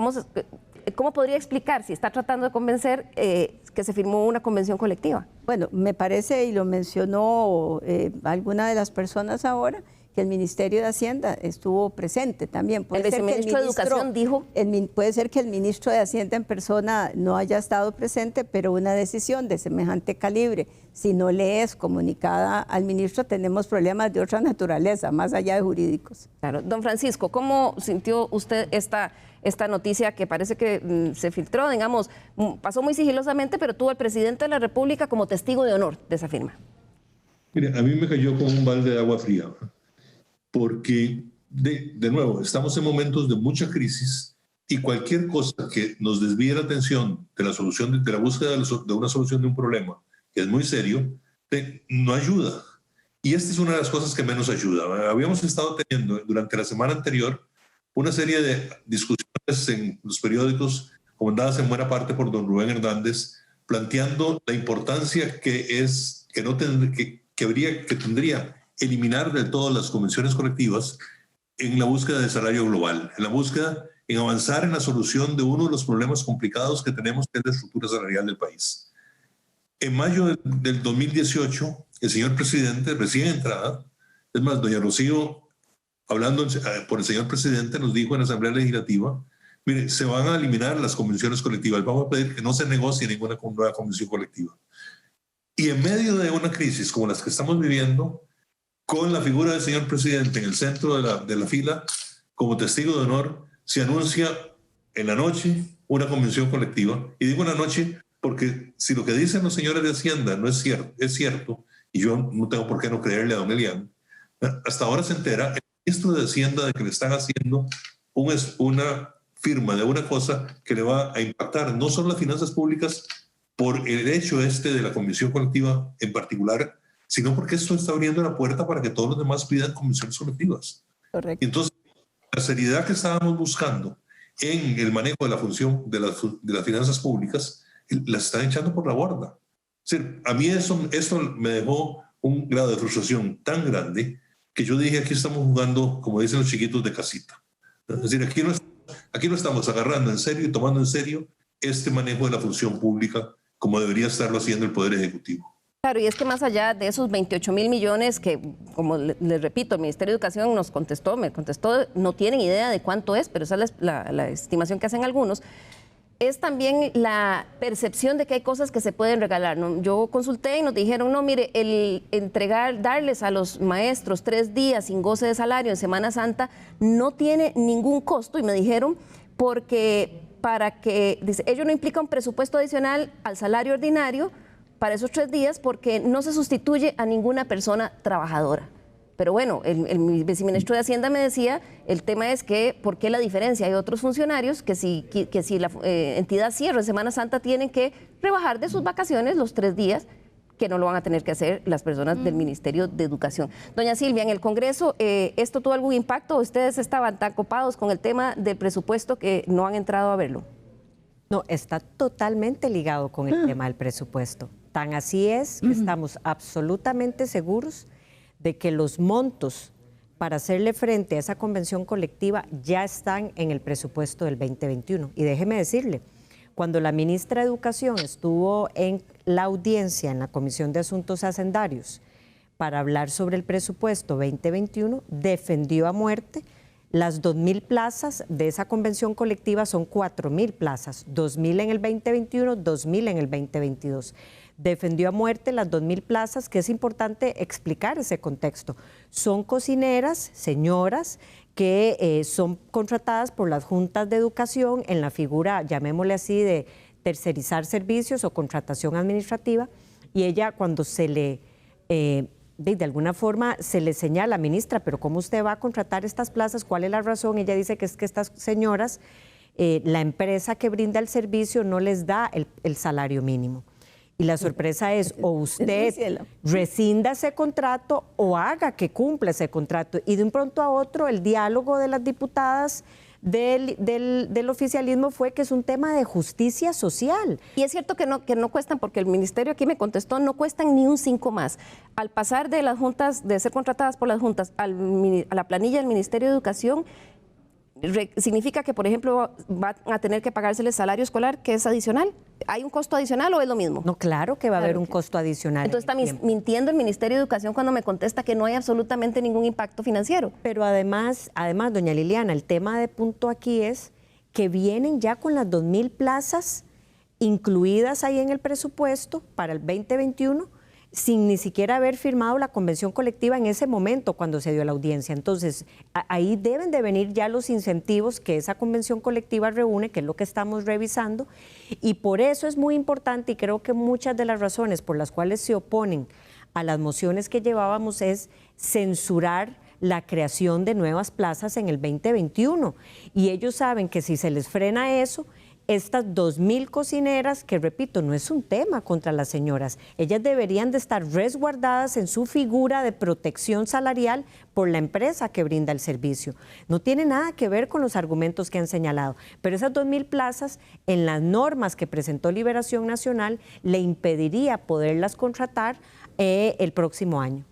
¿cómo podría explicar si está tratando de convencer que se firmó una convención colectiva? Bueno, me parece, y lo mencionó alguna de las personas ahora, que el Ministerio de Hacienda estuvo presente también. El viceministro de Educación dijo... Puede ser que el ministro de Hacienda en persona no haya estado presente, pero una decisión de semejante calibre, si no le es comunicada al ministro, tenemos problemas de otra naturaleza, más allá de jurídicos. Claro. Don Francisco, ¿cómo sintió usted esta noticia que parece que se filtró, digamos, pasó muy sigilosamente, pero tuvo al presidente de la República como testigo de honor de esa firma? Mire, a mí me cayó como un balde de agua fría, porque, de nuevo, estamos en momentos de mucha crisis y cualquier cosa que nos desvíe la atención de la solución, de la búsqueda de una solución de un problema, que es muy serio, no ayuda. Y esta es una de las cosas que menos ayuda. Habíamos estado teniendo durante la semana anterior una serie de discusiones en los periódicos, comandadas en buena parte por don Rubén Hernández, planteando la importancia que tendría eliminar del todo las convenciones colectivas en la búsqueda de salario global, en la búsqueda, en avanzar en la solución de uno de los problemas complicados que tenemos, que es la estructura salarial del país. En mayo del 2018, el señor presidente, recién entrada, es más, doña Rocío, hablando por el señor presidente, nos dijo en la Asamblea Legislativa, mire, se van a eliminar las convenciones colectivas, vamos a pedir que no se negocie ninguna nueva convención colectiva. Y en medio de una crisis como las que estamos viviendo, con la figura del señor presidente en el centro de la fila, como testigo de honor, se anuncia en la noche una convención colectiva. Y digo en la noche porque si lo que dicen los señores de Hacienda no es cierto, y yo no tengo por qué no creerle a don Elian, hasta ahora se entera el ministro de Hacienda de que le están haciendo una firma de una cosa que le va a impactar no solo las finanzas públicas por el hecho de la convención colectiva en particular, sino porque esto está abriendo la puerta para que todos los demás pidan convenciones colectivas. Correcto. Entonces, la seriedad que estábamos buscando en el manejo de la función de las finanzas públicas, la están echando por la borda. Es decir, a mí esto me dejó un grado de frustración tan grande que yo dije, aquí estamos jugando, como dicen los chiquitos, de casita. Es decir, aquí no estamos agarrando en serio y tomando en serio este manejo de la función pública como debería estarlo haciendo el Poder Ejecutivo. Claro, y es que más allá de esos 28.000 millones que, como les repito, el Ministerio de Educación me contestó, no tienen idea de cuánto es, pero esa es la estimación que hacen algunos, es también la percepción de que hay cosas que se pueden regalar, ¿no? Yo consulté y nos dijeron, no, mire, el darles a los maestros 3 días sin goce de salario en Semana Santa no tiene ningún costo, y me dijeron, porque ello no implica un presupuesto adicional al salario ordinario para esos 3 días, porque no se sustituye a ninguna persona trabajadora. Pero bueno, el viceministro de Hacienda me decía, el tema es que, ¿por qué la diferencia? Hay otros funcionarios que si la entidad cierra en Semana Santa tienen que rebajar de sus vacaciones los 3 días, que no lo van a tener que hacer las personas del Ministerio de Educación. Doña Silvia, en el Congreso, ¿esto tuvo algún impacto? ¿Ustedes estaban tan copados con el tema del presupuesto que no han entrado a verlo? No, está totalmente ligado con el tema del presupuesto. Tan así es que estamos absolutamente seguros de que los montos para hacerle frente a esa convención colectiva ya están en el presupuesto del 2021. Y déjeme decirle, Cuando la ministra de Educación estuvo en la audiencia en la Comisión de Asuntos Hacendarios para hablar sobre el presupuesto 2021, defendió a muerte las 2.000 plazas de esa convención colectiva. Son 4.000 plazas, 2.000 en el 2021, 2.000 en el 2022. Defendió a muerte las 2.000 plazas, que es importante explicar ese contexto. Son cocineras, señoras, que son contratadas por las juntas de educación en la figura, llamémosle así, de tercerizar servicios o contratación administrativa, y ella, cuando se le, de alguna forma, se le señala, ministra, pero ¿cómo usted va a contratar estas plazas? ¿Cuál es la razón? Ella dice que es que estas señoras, la empresa que brinda el servicio no les da el salario mínimo. Y la sorpresa es, o usted rescinda ese contrato o haga que cumpla ese contrato. Y de un pronto a otro, el diálogo de las diputadas del oficialismo fue que es un tema de justicia social. Y es cierto que no cuestan, porque el ministerio aquí me contestó, no cuestan ni un 5 más. Al pasar de las juntas, de ser contratadas por las juntas a la planilla del Ministerio de Educación, significa que, por ejemplo, van a tener que pagarse el salario escolar, que es adicional. ¿Hay un costo adicional o es lo mismo? No, claro que va a haber un costo adicional. Entonces está mintiendo el Ministerio de Educación cuando me contesta que no hay absolutamente ningún impacto financiero. Pero además, doña Liliana, el tema de punto aquí es que vienen ya con las 2.000 plazas incluidas ahí en el presupuesto para el 2021, sin ni siquiera haber firmado la convención colectiva en ese momento cuando se dio la audiencia. Entonces, ahí deben de venir ya los incentivos que esa convención colectiva reúne, que es lo que estamos revisando, y por eso es muy importante, y creo que muchas de las razones por las cuales se oponen a las mociones que llevábamos es censurar la creación de nuevas plazas en el 2021. Y ellos saben que si se les frena eso, estas 2.000 cocineras, que repito, no es un tema contra las señoras, ellas deberían de estar resguardadas en su figura de protección salarial por la empresa que brinda el servicio. No tiene nada que ver con los argumentos que han señalado, pero esas 2.000 plazas, en las normas que presentó Liberación Nacional, le impediría poderlas contratar el próximo año.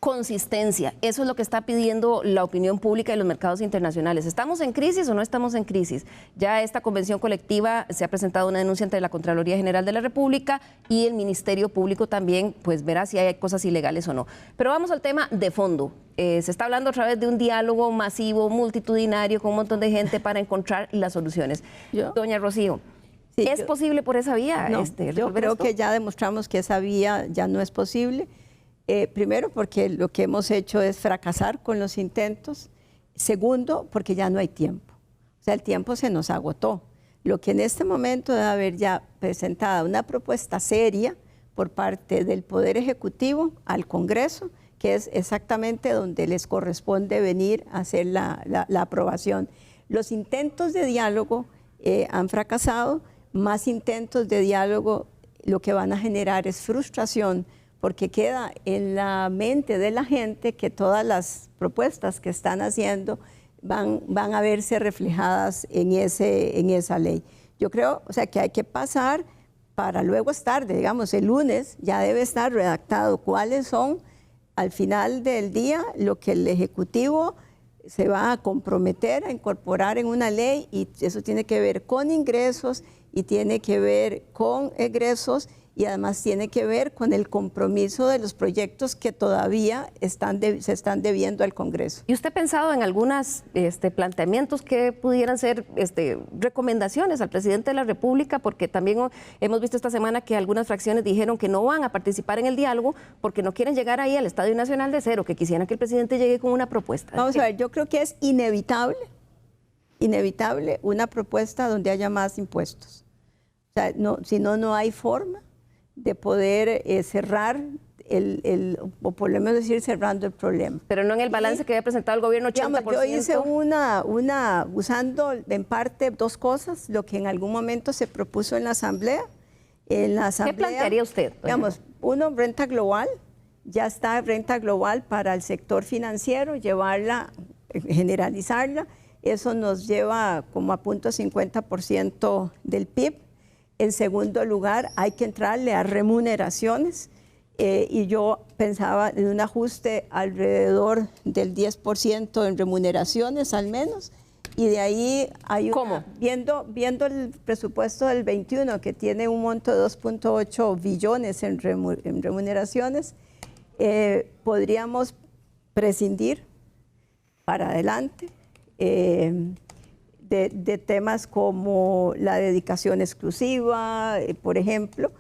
Consistencia, eso es lo que está pidiendo la opinión pública y los mercados internacionales. ¿Estamos en crisis o no estamos en crisis? Ya esta convención colectiva se ha presentado una denuncia ante la Contraloría General de la República y el Ministerio Público también, pues verá si hay cosas ilegales o no. Pero vamos al tema de fondo. Se está hablando a través de un diálogo masivo, multitudinario, con un montón de gente para encontrar las soluciones. Doña Rocío, sí, ¿es posible por esa vía? No, yo creo esto? que ya demostramos que esa vía ya no es posible. Primero, porque lo que hemos hecho es fracasar con los intentos. Segundo, porque ya no hay tiempo. O sea, el tiempo se nos agotó. Lo que en este momento debe haber ya presentada una propuesta seria por parte del Poder Ejecutivo al Congreso, que es exactamente donde les corresponde venir a hacer la aprobación. Los intentos de diálogo han fracasado. Más intentos de diálogo lo que van a generar es frustración, porque queda en la mente de la gente que todas las propuestas que están haciendo van a verse reflejadas en esa ley. Yo creo, o sea, que hay que pasar para luego estar, digamos, el lunes ya debe estar redactado cuáles son, al final del día, lo que el Ejecutivo se va a comprometer a incorporar en una ley, y eso tiene que ver con ingresos y tiene que ver con egresos, y además tiene que ver con el compromiso de los proyectos que todavía se están debiendo al Congreso. ¿Y usted ha pensado en algunos planteamientos que pudieran ser recomendaciones al presidente de la República? Porque también hemos visto esta semana que algunas fracciones dijeron que no van a participar en el diálogo porque no quieren llegar ahí al Estadio Nacional de cero, que quisieran que el presidente llegue con una propuesta. Vamos a ver, yo creo que es inevitable una propuesta donde haya más impuestos. O sea, si no hay forma de poder cerrar o por lo menos decir cerrando el problema. Pero no en el balance que había presentado el gobierno, 80%. Yo hice usando en parte dos cosas, lo que en algún momento se propuso en la Asamblea. ¿Qué plantearía usted? Digamos, uno, renta global, ya está renta global para el sector financiero, generalizarla, eso nos lleva como a 0.50% del PIB. En segundo lugar, hay que entrarle a remuneraciones y yo pensaba en un ajuste alrededor del 10% en remuneraciones al menos, Y de ahí hay ¿Cómo? Viendo el presupuesto del 21, que tiene un monto de 2.8 billones en remuneraciones, podríamos prescindir para adelante de temas como la dedicación exclusiva, por ejemplo,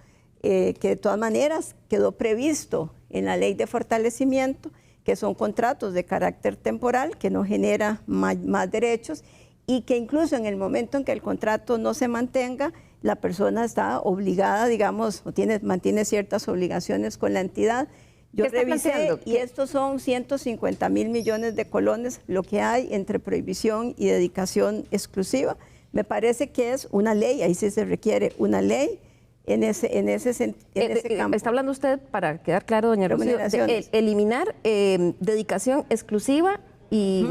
que de todas maneras quedó previsto en la ley de fortalecimiento, que son contratos de carácter temporal, que no genera más derechos, y que incluso en el momento en que el contrato no se mantenga, la persona está obligada, digamos, o mantiene ciertas obligaciones con la entidad. Yo revisé y estos son 150.000 millones de colones, lo que hay entre prohibición y dedicación exclusiva. Me parece que es una ley, ahí sí se requiere una ley en ese campo. Está hablando usted, para quedar claro, doña Rocío, de eliminar dedicación exclusiva y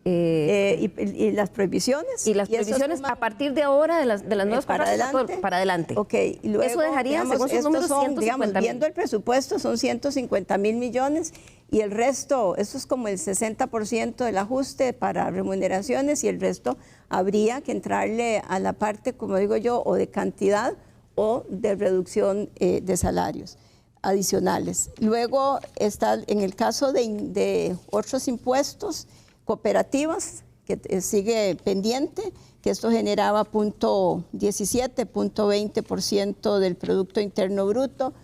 las prohibiciones. Y las prohibiciones a partir de ahora de las nuevas para adelante. Para adelante. Ok, y luego, eso dejaría, según sus números, 150.000. Viendo el presupuesto, son 150.000 millones y el resto, eso es como el 60% del ajuste para remuneraciones y el resto habría que entrarle a la parte, como digo yo, o de cantidad o de reducción de salarios adicionales. Luego está en el caso de otros impuestos, cooperativas, que sigue pendiente, que esto generaba 0.20% del Producto Interno Bruto.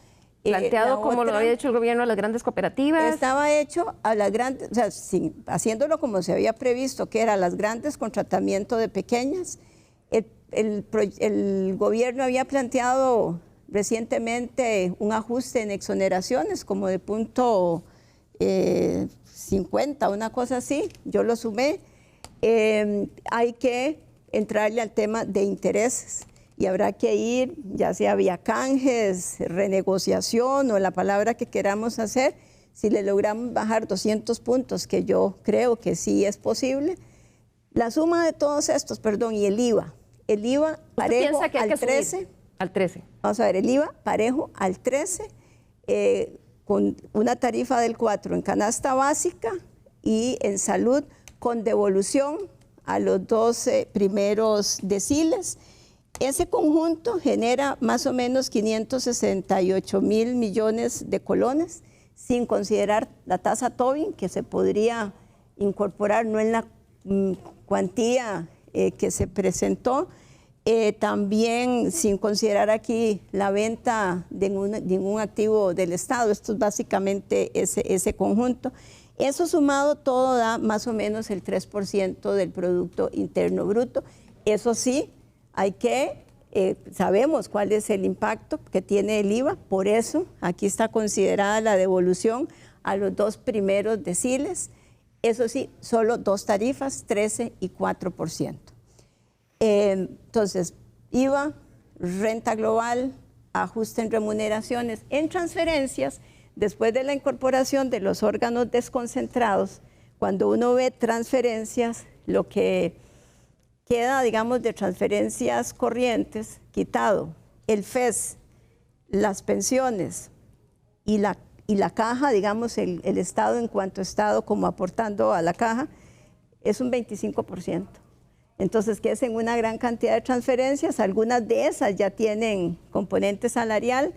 Planteado como lo había hecho el gobierno a las grandes cooperativas. Estaba hecho a las grandes, o sea, haciéndolo como se había previsto, que era las grandes con tratamiento de pequeñas. El gobierno había planteado recientemente un ajuste en exoneraciones como de 0.50, una cosa así, yo lo sumé. Hay que entrarle al tema de intereses y habrá que ir, ya sea vía canjes, renegociación o la palabra que queramos hacer, si le logramos bajar 200 puntos, que yo creo que sí es posible. La suma de todos estos, y el IVA parejo al 13. Al 13. Vamos a ver, el IVA parejo al 13, con una tarifa del 4 en canasta básica y en salud con devolución a los 12 primeros deciles. Ese conjunto genera más o menos 568.000 millones de colones, sin considerar la tasa Tobin, que se podría incorporar no en la cuantía que se presentó, también sin considerar aquí la venta de ningún activo del Estado. Esto es básicamente ese conjunto. Eso sumado todo da más o menos el 3% del Producto Interno Bruto. Eso sí, sabemos cuál es el impacto que tiene el IVA, por eso aquí está considerada la devolución a los 2 primeros deciles. Eso sí, solo 2 tarifas, 13 y 4%. Entonces, IVA, renta global, ajuste en remuneraciones, en transferencias, después de la incorporación de los órganos desconcentrados, cuando uno ve transferencias, lo que queda, digamos, de transferencias corrientes, quitado el FES, las pensiones y la caja, digamos, el Estado en cuanto a Estado como aportando a la caja, es un 25%. Entonces, que es en una gran cantidad de transferencias, algunas de esas ya tienen componente salarial,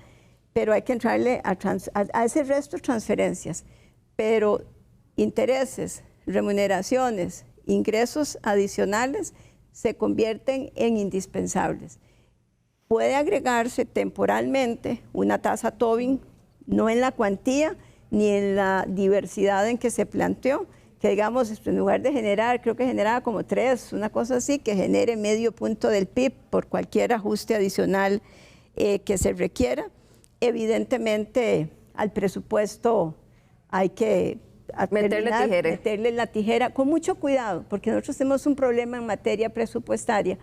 pero hay que entrarle a ese resto de transferencias. Pero intereses, remuneraciones, ingresos adicionales se convierten en indispensables. Puede agregarse temporalmente una tasa Tobin, no en la cuantía ni en la diversidad en que se planteó, que digamos, en lugar de generar, creo que generaba como 3, una cosa así, que genere medio punto del PIB por cualquier ajuste adicional que se requiera. Evidentemente, al presupuesto hay que meterle la tijera con mucho cuidado, porque nosotros tenemos un problema en materia presupuestaria,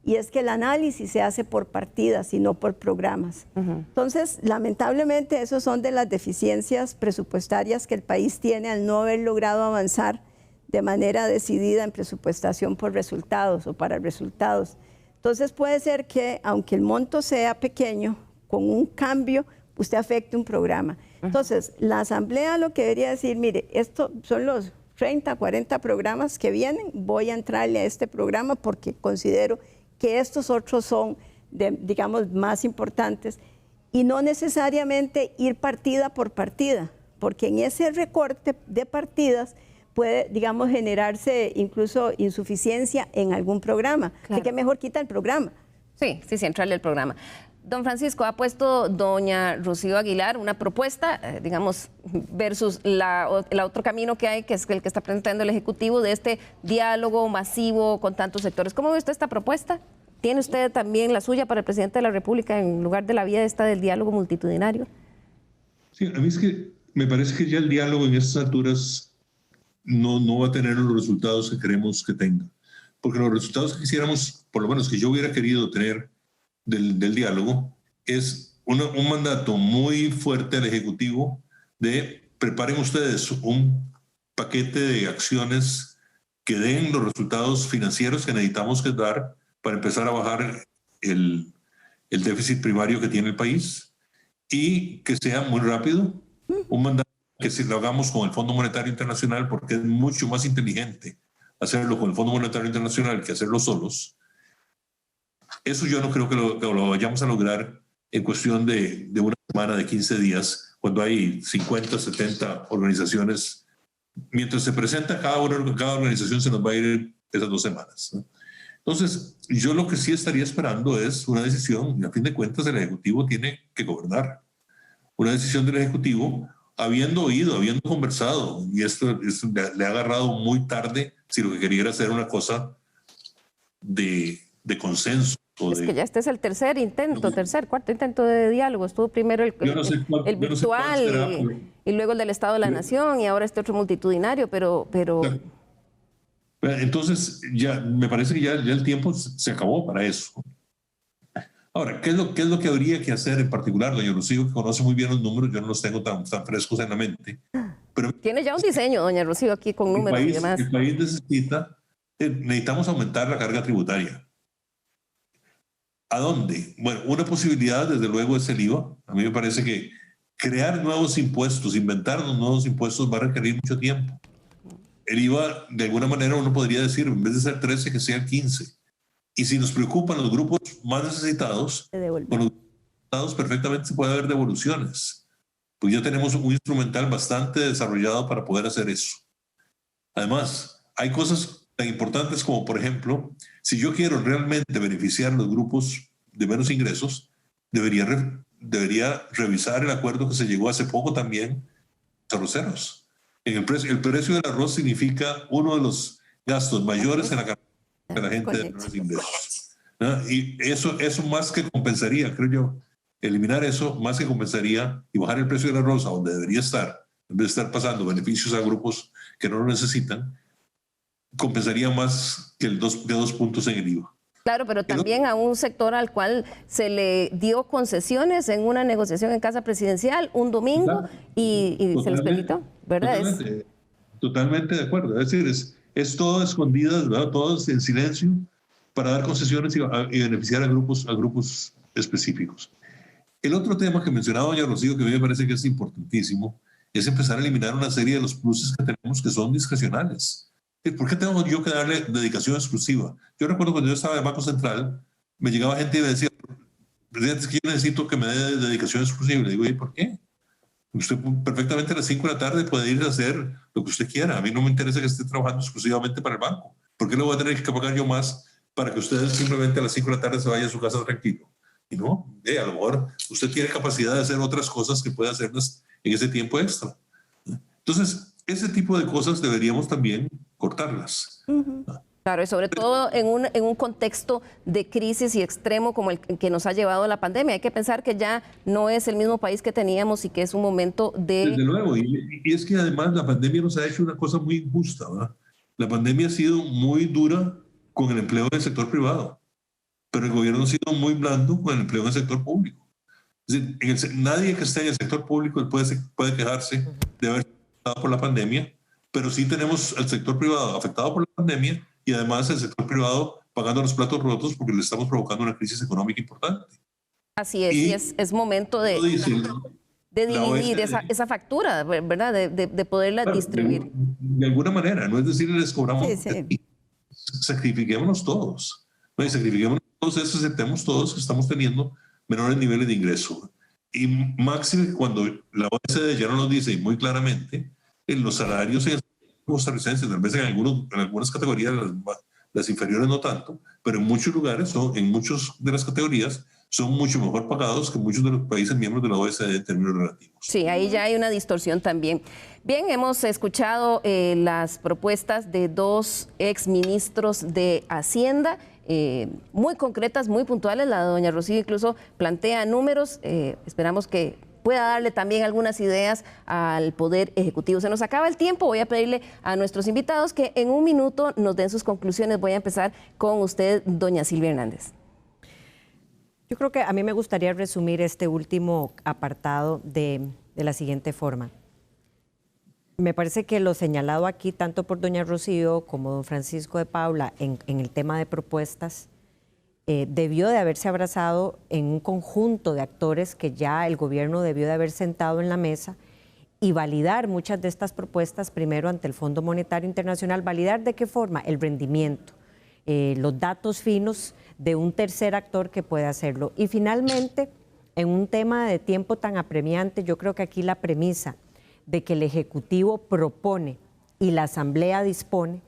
y es que el análisis se hace por partidas y no por programas. Entonces, lamentablemente, esos son de las deficiencias presupuestarias que el país tiene al no haber logrado avanzar de manera decidida en presupuestación por resultados o para resultados. Entonces, puede ser que, aunque el monto sea pequeño, con un cambio, usted afecte un programa. Entonces, la Asamblea lo que debería decir, mire, estos son los 30, 40 programas que vienen, voy a entrarle a este programa porque considero que estos otros son, digamos, más importantes y no necesariamente ir partida por partida, porque en ese recorte de partidas puede, digamos, generarse incluso insuficiencia en algún programa. Claro. Así que mejor quita el programa. Sí, entrarle al programa. Don Francisco, ha puesto doña Rocío Aguilar una propuesta, digamos, versus el otro camino que hay, que es el que está presentando el Ejecutivo, de este diálogo masivo con tantos sectores. ¿Cómo ve usted esta propuesta? ¿Tiene usted también la suya para el presidente de la República en lugar de la vía esta del diálogo multitudinario? Sí, a mí es que me parece que ya el diálogo en estas alturas no va a tener los resultados que queremos que tenga. Porque los resultados que quisiéramos, por lo menos que yo hubiera querido tener del diálogo, es un mandato muy fuerte al Ejecutivo de preparen ustedes un paquete de acciones que den los resultados financieros que necesitamos dar para empezar a bajar el déficit primario que tiene el país y que sea muy rápido, un mandato que si lo hagamos con el Fondo Monetario Internacional, porque es mucho más inteligente hacerlo con el Fondo Monetario Internacional que hacerlo solos. Eso yo no creo que lo vayamos a lograr en cuestión de una semana, de 15 días, cuando hay 50, 70 organizaciones. Mientras se presenta cada organización se nos va a ir esas 2 semanas, ¿no? Entonces, yo lo que sí estaría esperando es una decisión, y a fin de cuentas el Ejecutivo tiene que gobernar. Una decisión del Ejecutivo, habiendo oído, habiendo conversado, y esto le ha agarrado muy tarde si lo que quería era hacer una cosa de consenso. Es que ya este es el cuarto intento de diálogo. Estuvo primero el virtual y luego el del Estado de la Nación y ahora este otro multitudinario, pero... Entonces, ya me parece que ya el tiempo se acabó para eso. Ahora, ¿qué es lo que habría que hacer en particular? Doña Rocío, que conoce muy bien los números, yo no los tengo tan frescos en la mente. Pero tiene ya un diseño, doña Rocío, aquí con números y demás. El país necesitamos aumentar la carga tributaria. ¿A dónde? Bueno, una posibilidad, desde luego, es el IVA. A mí me parece que crear nuevos impuestos, inventar los nuevos impuestos va a requerir mucho tiempo. El IVA, de alguna manera, uno podría decir, en vez de ser 13, que sea 15. Y si nos preocupan los grupos más necesitados, con los necesitados perfectamente se puede haber devoluciones. Pues ya tenemos un instrumental bastante desarrollado para poder hacer eso. Además, hay cosas tan importantes como, por ejemplo, si yo quiero realmente beneficiar a los grupos de menos ingresos, debería revisar el acuerdo que se llegó hace poco también a los arroceros. El precio del arroz significa uno de los gastos mayores en la cartera de la gente de menores ingresos, ¿no? Y eso más que compensaría, creo yo, eliminar eso más que compensaría y bajar el precio del arroz a donde debería estar, en vez de estar pasando beneficios a grupos que no lo necesitan, compensaría más que de 2 puntos en el IVA. Claro, pero también a un sector al cual se le dio concesiones en una negociación en Casa Presidencial un domingo, claro, y se les permitió, ¿verdad? Totalmente de acuerdo. Es decir, es todo escondidas, ¿verdad? Todo en silencio para dar concesiones y beneficiar a grupos específicos. El otro tema que mencionaba doña Rocío, que a mí me parece que es importantísimo, es empezar a eliminar una serie de los pluses que tenemos que son discrecionales. ¿Por qué tengo yo que darle dedicación exclusiva? Yo recuerdo cuando yo estaba en el Banco Central, me llegaba gente y me decía, presidente, es que yo necesito que me dé dedicación exclusiva. Y le digo, ¿y por qué? Usted perfectamente a las 5 de la tarde puede ir a hacer lo que usted quiera. A mí no me interesa que esté trabajando exclusivamente para el banco. ¿Por qué le voy a tener que pagar yo más para que usted simplemente a las 5 de la tarde se vaya a su casa tranquilo? Y no, a lo mejor usted tiene capacidad de hacer otras cosas que puede hacerlas en ese tiempo extra. Entonces, ese tipo de cosas deberíamos también cortarlas. Claro, y sobre todo en un contexto de crisis y extremo como el que nos ha llevado la pandemia. Hay que pensar que ya no es el mismo país que teníamos y que es un momento de... Desde luego, y es que además la pandemia nos ha hecho una cosa muy injusta, ¿verdad? La pandemia ha sido muy dura con el empleo del sector privado, pero el gobierno ha sido muy blando con el empleo en el sector público. Es decir, nadie que esté en el sector público puede quejarse de haber sido afectado por la pandemia, pero sí tenemos al sector privado afectado por la pandemia y además el sector privado pagando los platos rotos porque le estamos provocando una crisis económica importante. Así es, y es momento de de dividir esa factura, ¿verdad? De poderla distribuir. De alguna manera, no es decir, les cobramos, sacrifiquémonos todos. ¿No? Y sacrifiquémonos todos eso, aceptemos todos que estamos teniendo menores niveles de ingreso. Y máximo cuando la OECD ya no nos dice muy claramente, los salarios costarricenses, tal vez en algunas categorías, las inferiores no tanto, pero en muchos lugares, en muchas de las categorías, son mucho mejor pagados que muchos de los países miembros de la OECD en términos relativos. Sí, ahí ya hay una distorsión también. Bien, hemos escuchado las propuestas de dos exministros de Hacienda, muy concretas, muy puntuales. La doña Rocío incluso plantea números. Esperamos que pueda darle también algunas ideas al Poder Ejecutivo. Se nos acaba el tiempo. Voy a pedirle a nuestros invitados que en un minuto nos den sus conclusiones. Voy a empezar con usted, doña Silvia Hernández. Yo creo que a mí me gustaría resumir este último apartado de la siguiente forma. Me parece que lo señalado aquí, tanto por doña Rocío como don Francisco de Paula, en el tema de propuestas, debió de haberse abrazado en un conjunto de actores que ya el gobierno debió de haber sentado en la mesa y validar muchas de estas propuestas, primero ante el Fondo Monetario Internacional. ¿Validar de qué forma? El rendimiento, los datos finos de un tercer actor que pueda hacerlo. Y finalmente, en un tema de tiempo tan apremiante, yo creo que aquí la premisa de que el Ejecutivo propone y la Asamblea dispone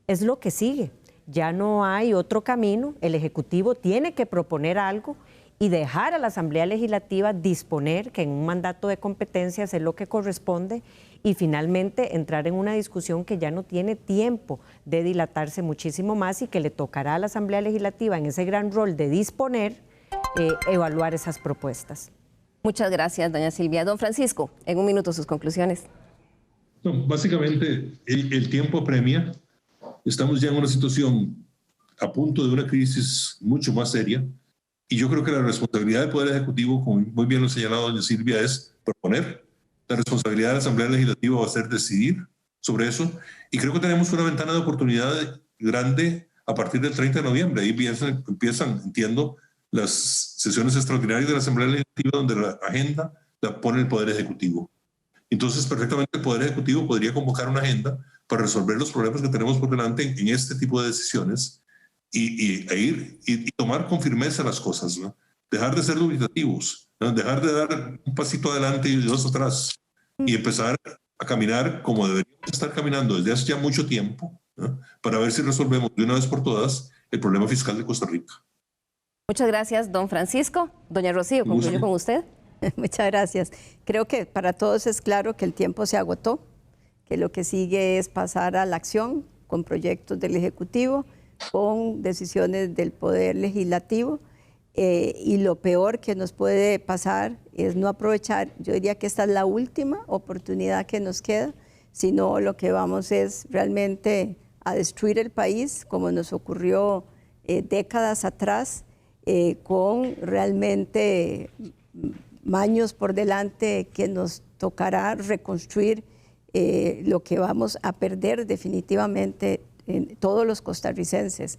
es lo que sigue. Ya no hay otro camino. El Ejecutivo tiene que proponer algo y dejar a la Asamblea Legislativa disponer, que en un mandato de competencias es lo que corresponde, y finalmente entrar en una discusión que ya no tiene tiempo de dilatarse muchísimo más y que le tocará a la Asamblea Legislativa en ese gran rol de disponer, evaluar esas propuestas. Muchas gracias, doña Silvia. Don Francisco, en un minuto sus conclusiones. No, básicamente, el tiempo apremia. Estamos ya en una situación a punto de una crisis mucho más seria y yo creo que la responsabilidad del Poder Ejecutivo, como muy bien lo ha señalado doña Silvia, es proponer. La responsabilidad de la Asamblea Legislativa va a ser decidir sobre eso y creo que tenemos una ventana de oportunidad grande a partir del 30 de noviembre. Ahí empiezan, entiendo, las sesiones extraordinarias de la Asamblea Legislativa donde la agenda la pone el Poder Ejecutivo. Entonces, perfectamente el Poder Ejecutivo podría convocar una agenda para resolver los problemas que tenemos por delante en este tipo de decisiones y tomar con firmeza las cosas, ¿no? Dejar de ser dubitativos, ¿no? Dejar de dar un pasito adelante y dos atrás y empezar a caminar como deberíamos estar caminando desde hace ya mucho tiempo, ¿no? Para ver si resolvemos de una vez por todas el problema fiscal de Costa Rica. Muchas gracias, don Francisco. Doña Rocío, ¿concluyo con usted? Muchas gracias. Creo que para todos es claro que el tiempo se agotó, que lo que sigue es pasar a la acción con proyectos del Ejecutivo, con decisiones del Poder Legislativo, y lo peor que nos puede pasar es no aprovechar, yo diría que esta es la última oportunidad que nos queda, sino lo que vamos es realmente a destruir el país, como nos ocurrió décadas atrás, con realmente años por delante que nos tocará reconstruir lo que vamos a perder definitivamente en todos los costarricenses.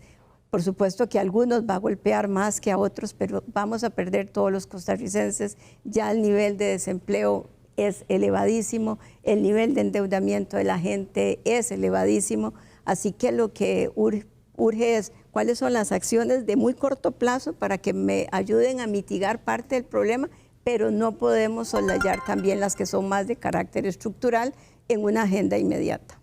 Por supuesto que a algunos va a golpear más que a otros, pero vamos a perder todos los costarricenses. Ya el nivel de desempleo es elevadísimo, el nivel de endeudamiento de la gente es elevadísimo, así que lo que urge es cuáles son las acciones de muy corto plazo para que me ayuden a mitigar parte del problema, pero no podemos soslayar también las que son más de carácter estructural en una agenda inmediata.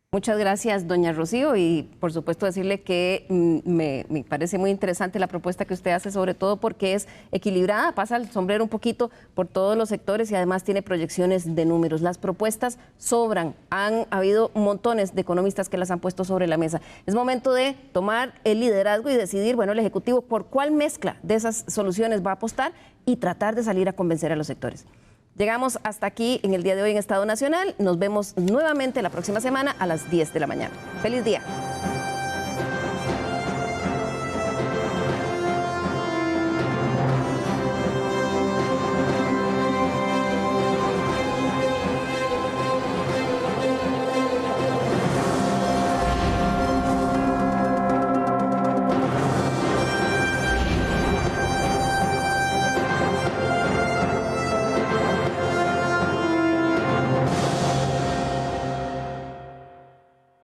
Muchas gracias, doña Rocío, y por supuesto decirle que me parece muy interesante la propuesta que usted hace, sobre todo porque es equilibrada, pasa el sombrero un poquito por todos los sectores y además tiene proyecciones de números. Las propuestas sobran, han habido montones de economistas que las han puesto sobre la mesa. Es momento de tomar el liderazgo y decidir, bueno, el Ejecutivo por cuál mezcla de esas soluciones va a apostar y tratar de salir a convencer a los sectores. Llegamos hasta aquí en el día de hoy en Estado Nacional. Nos vemos nuevamente la próxima semana a las 10 de la mañana. ¡Feliz día!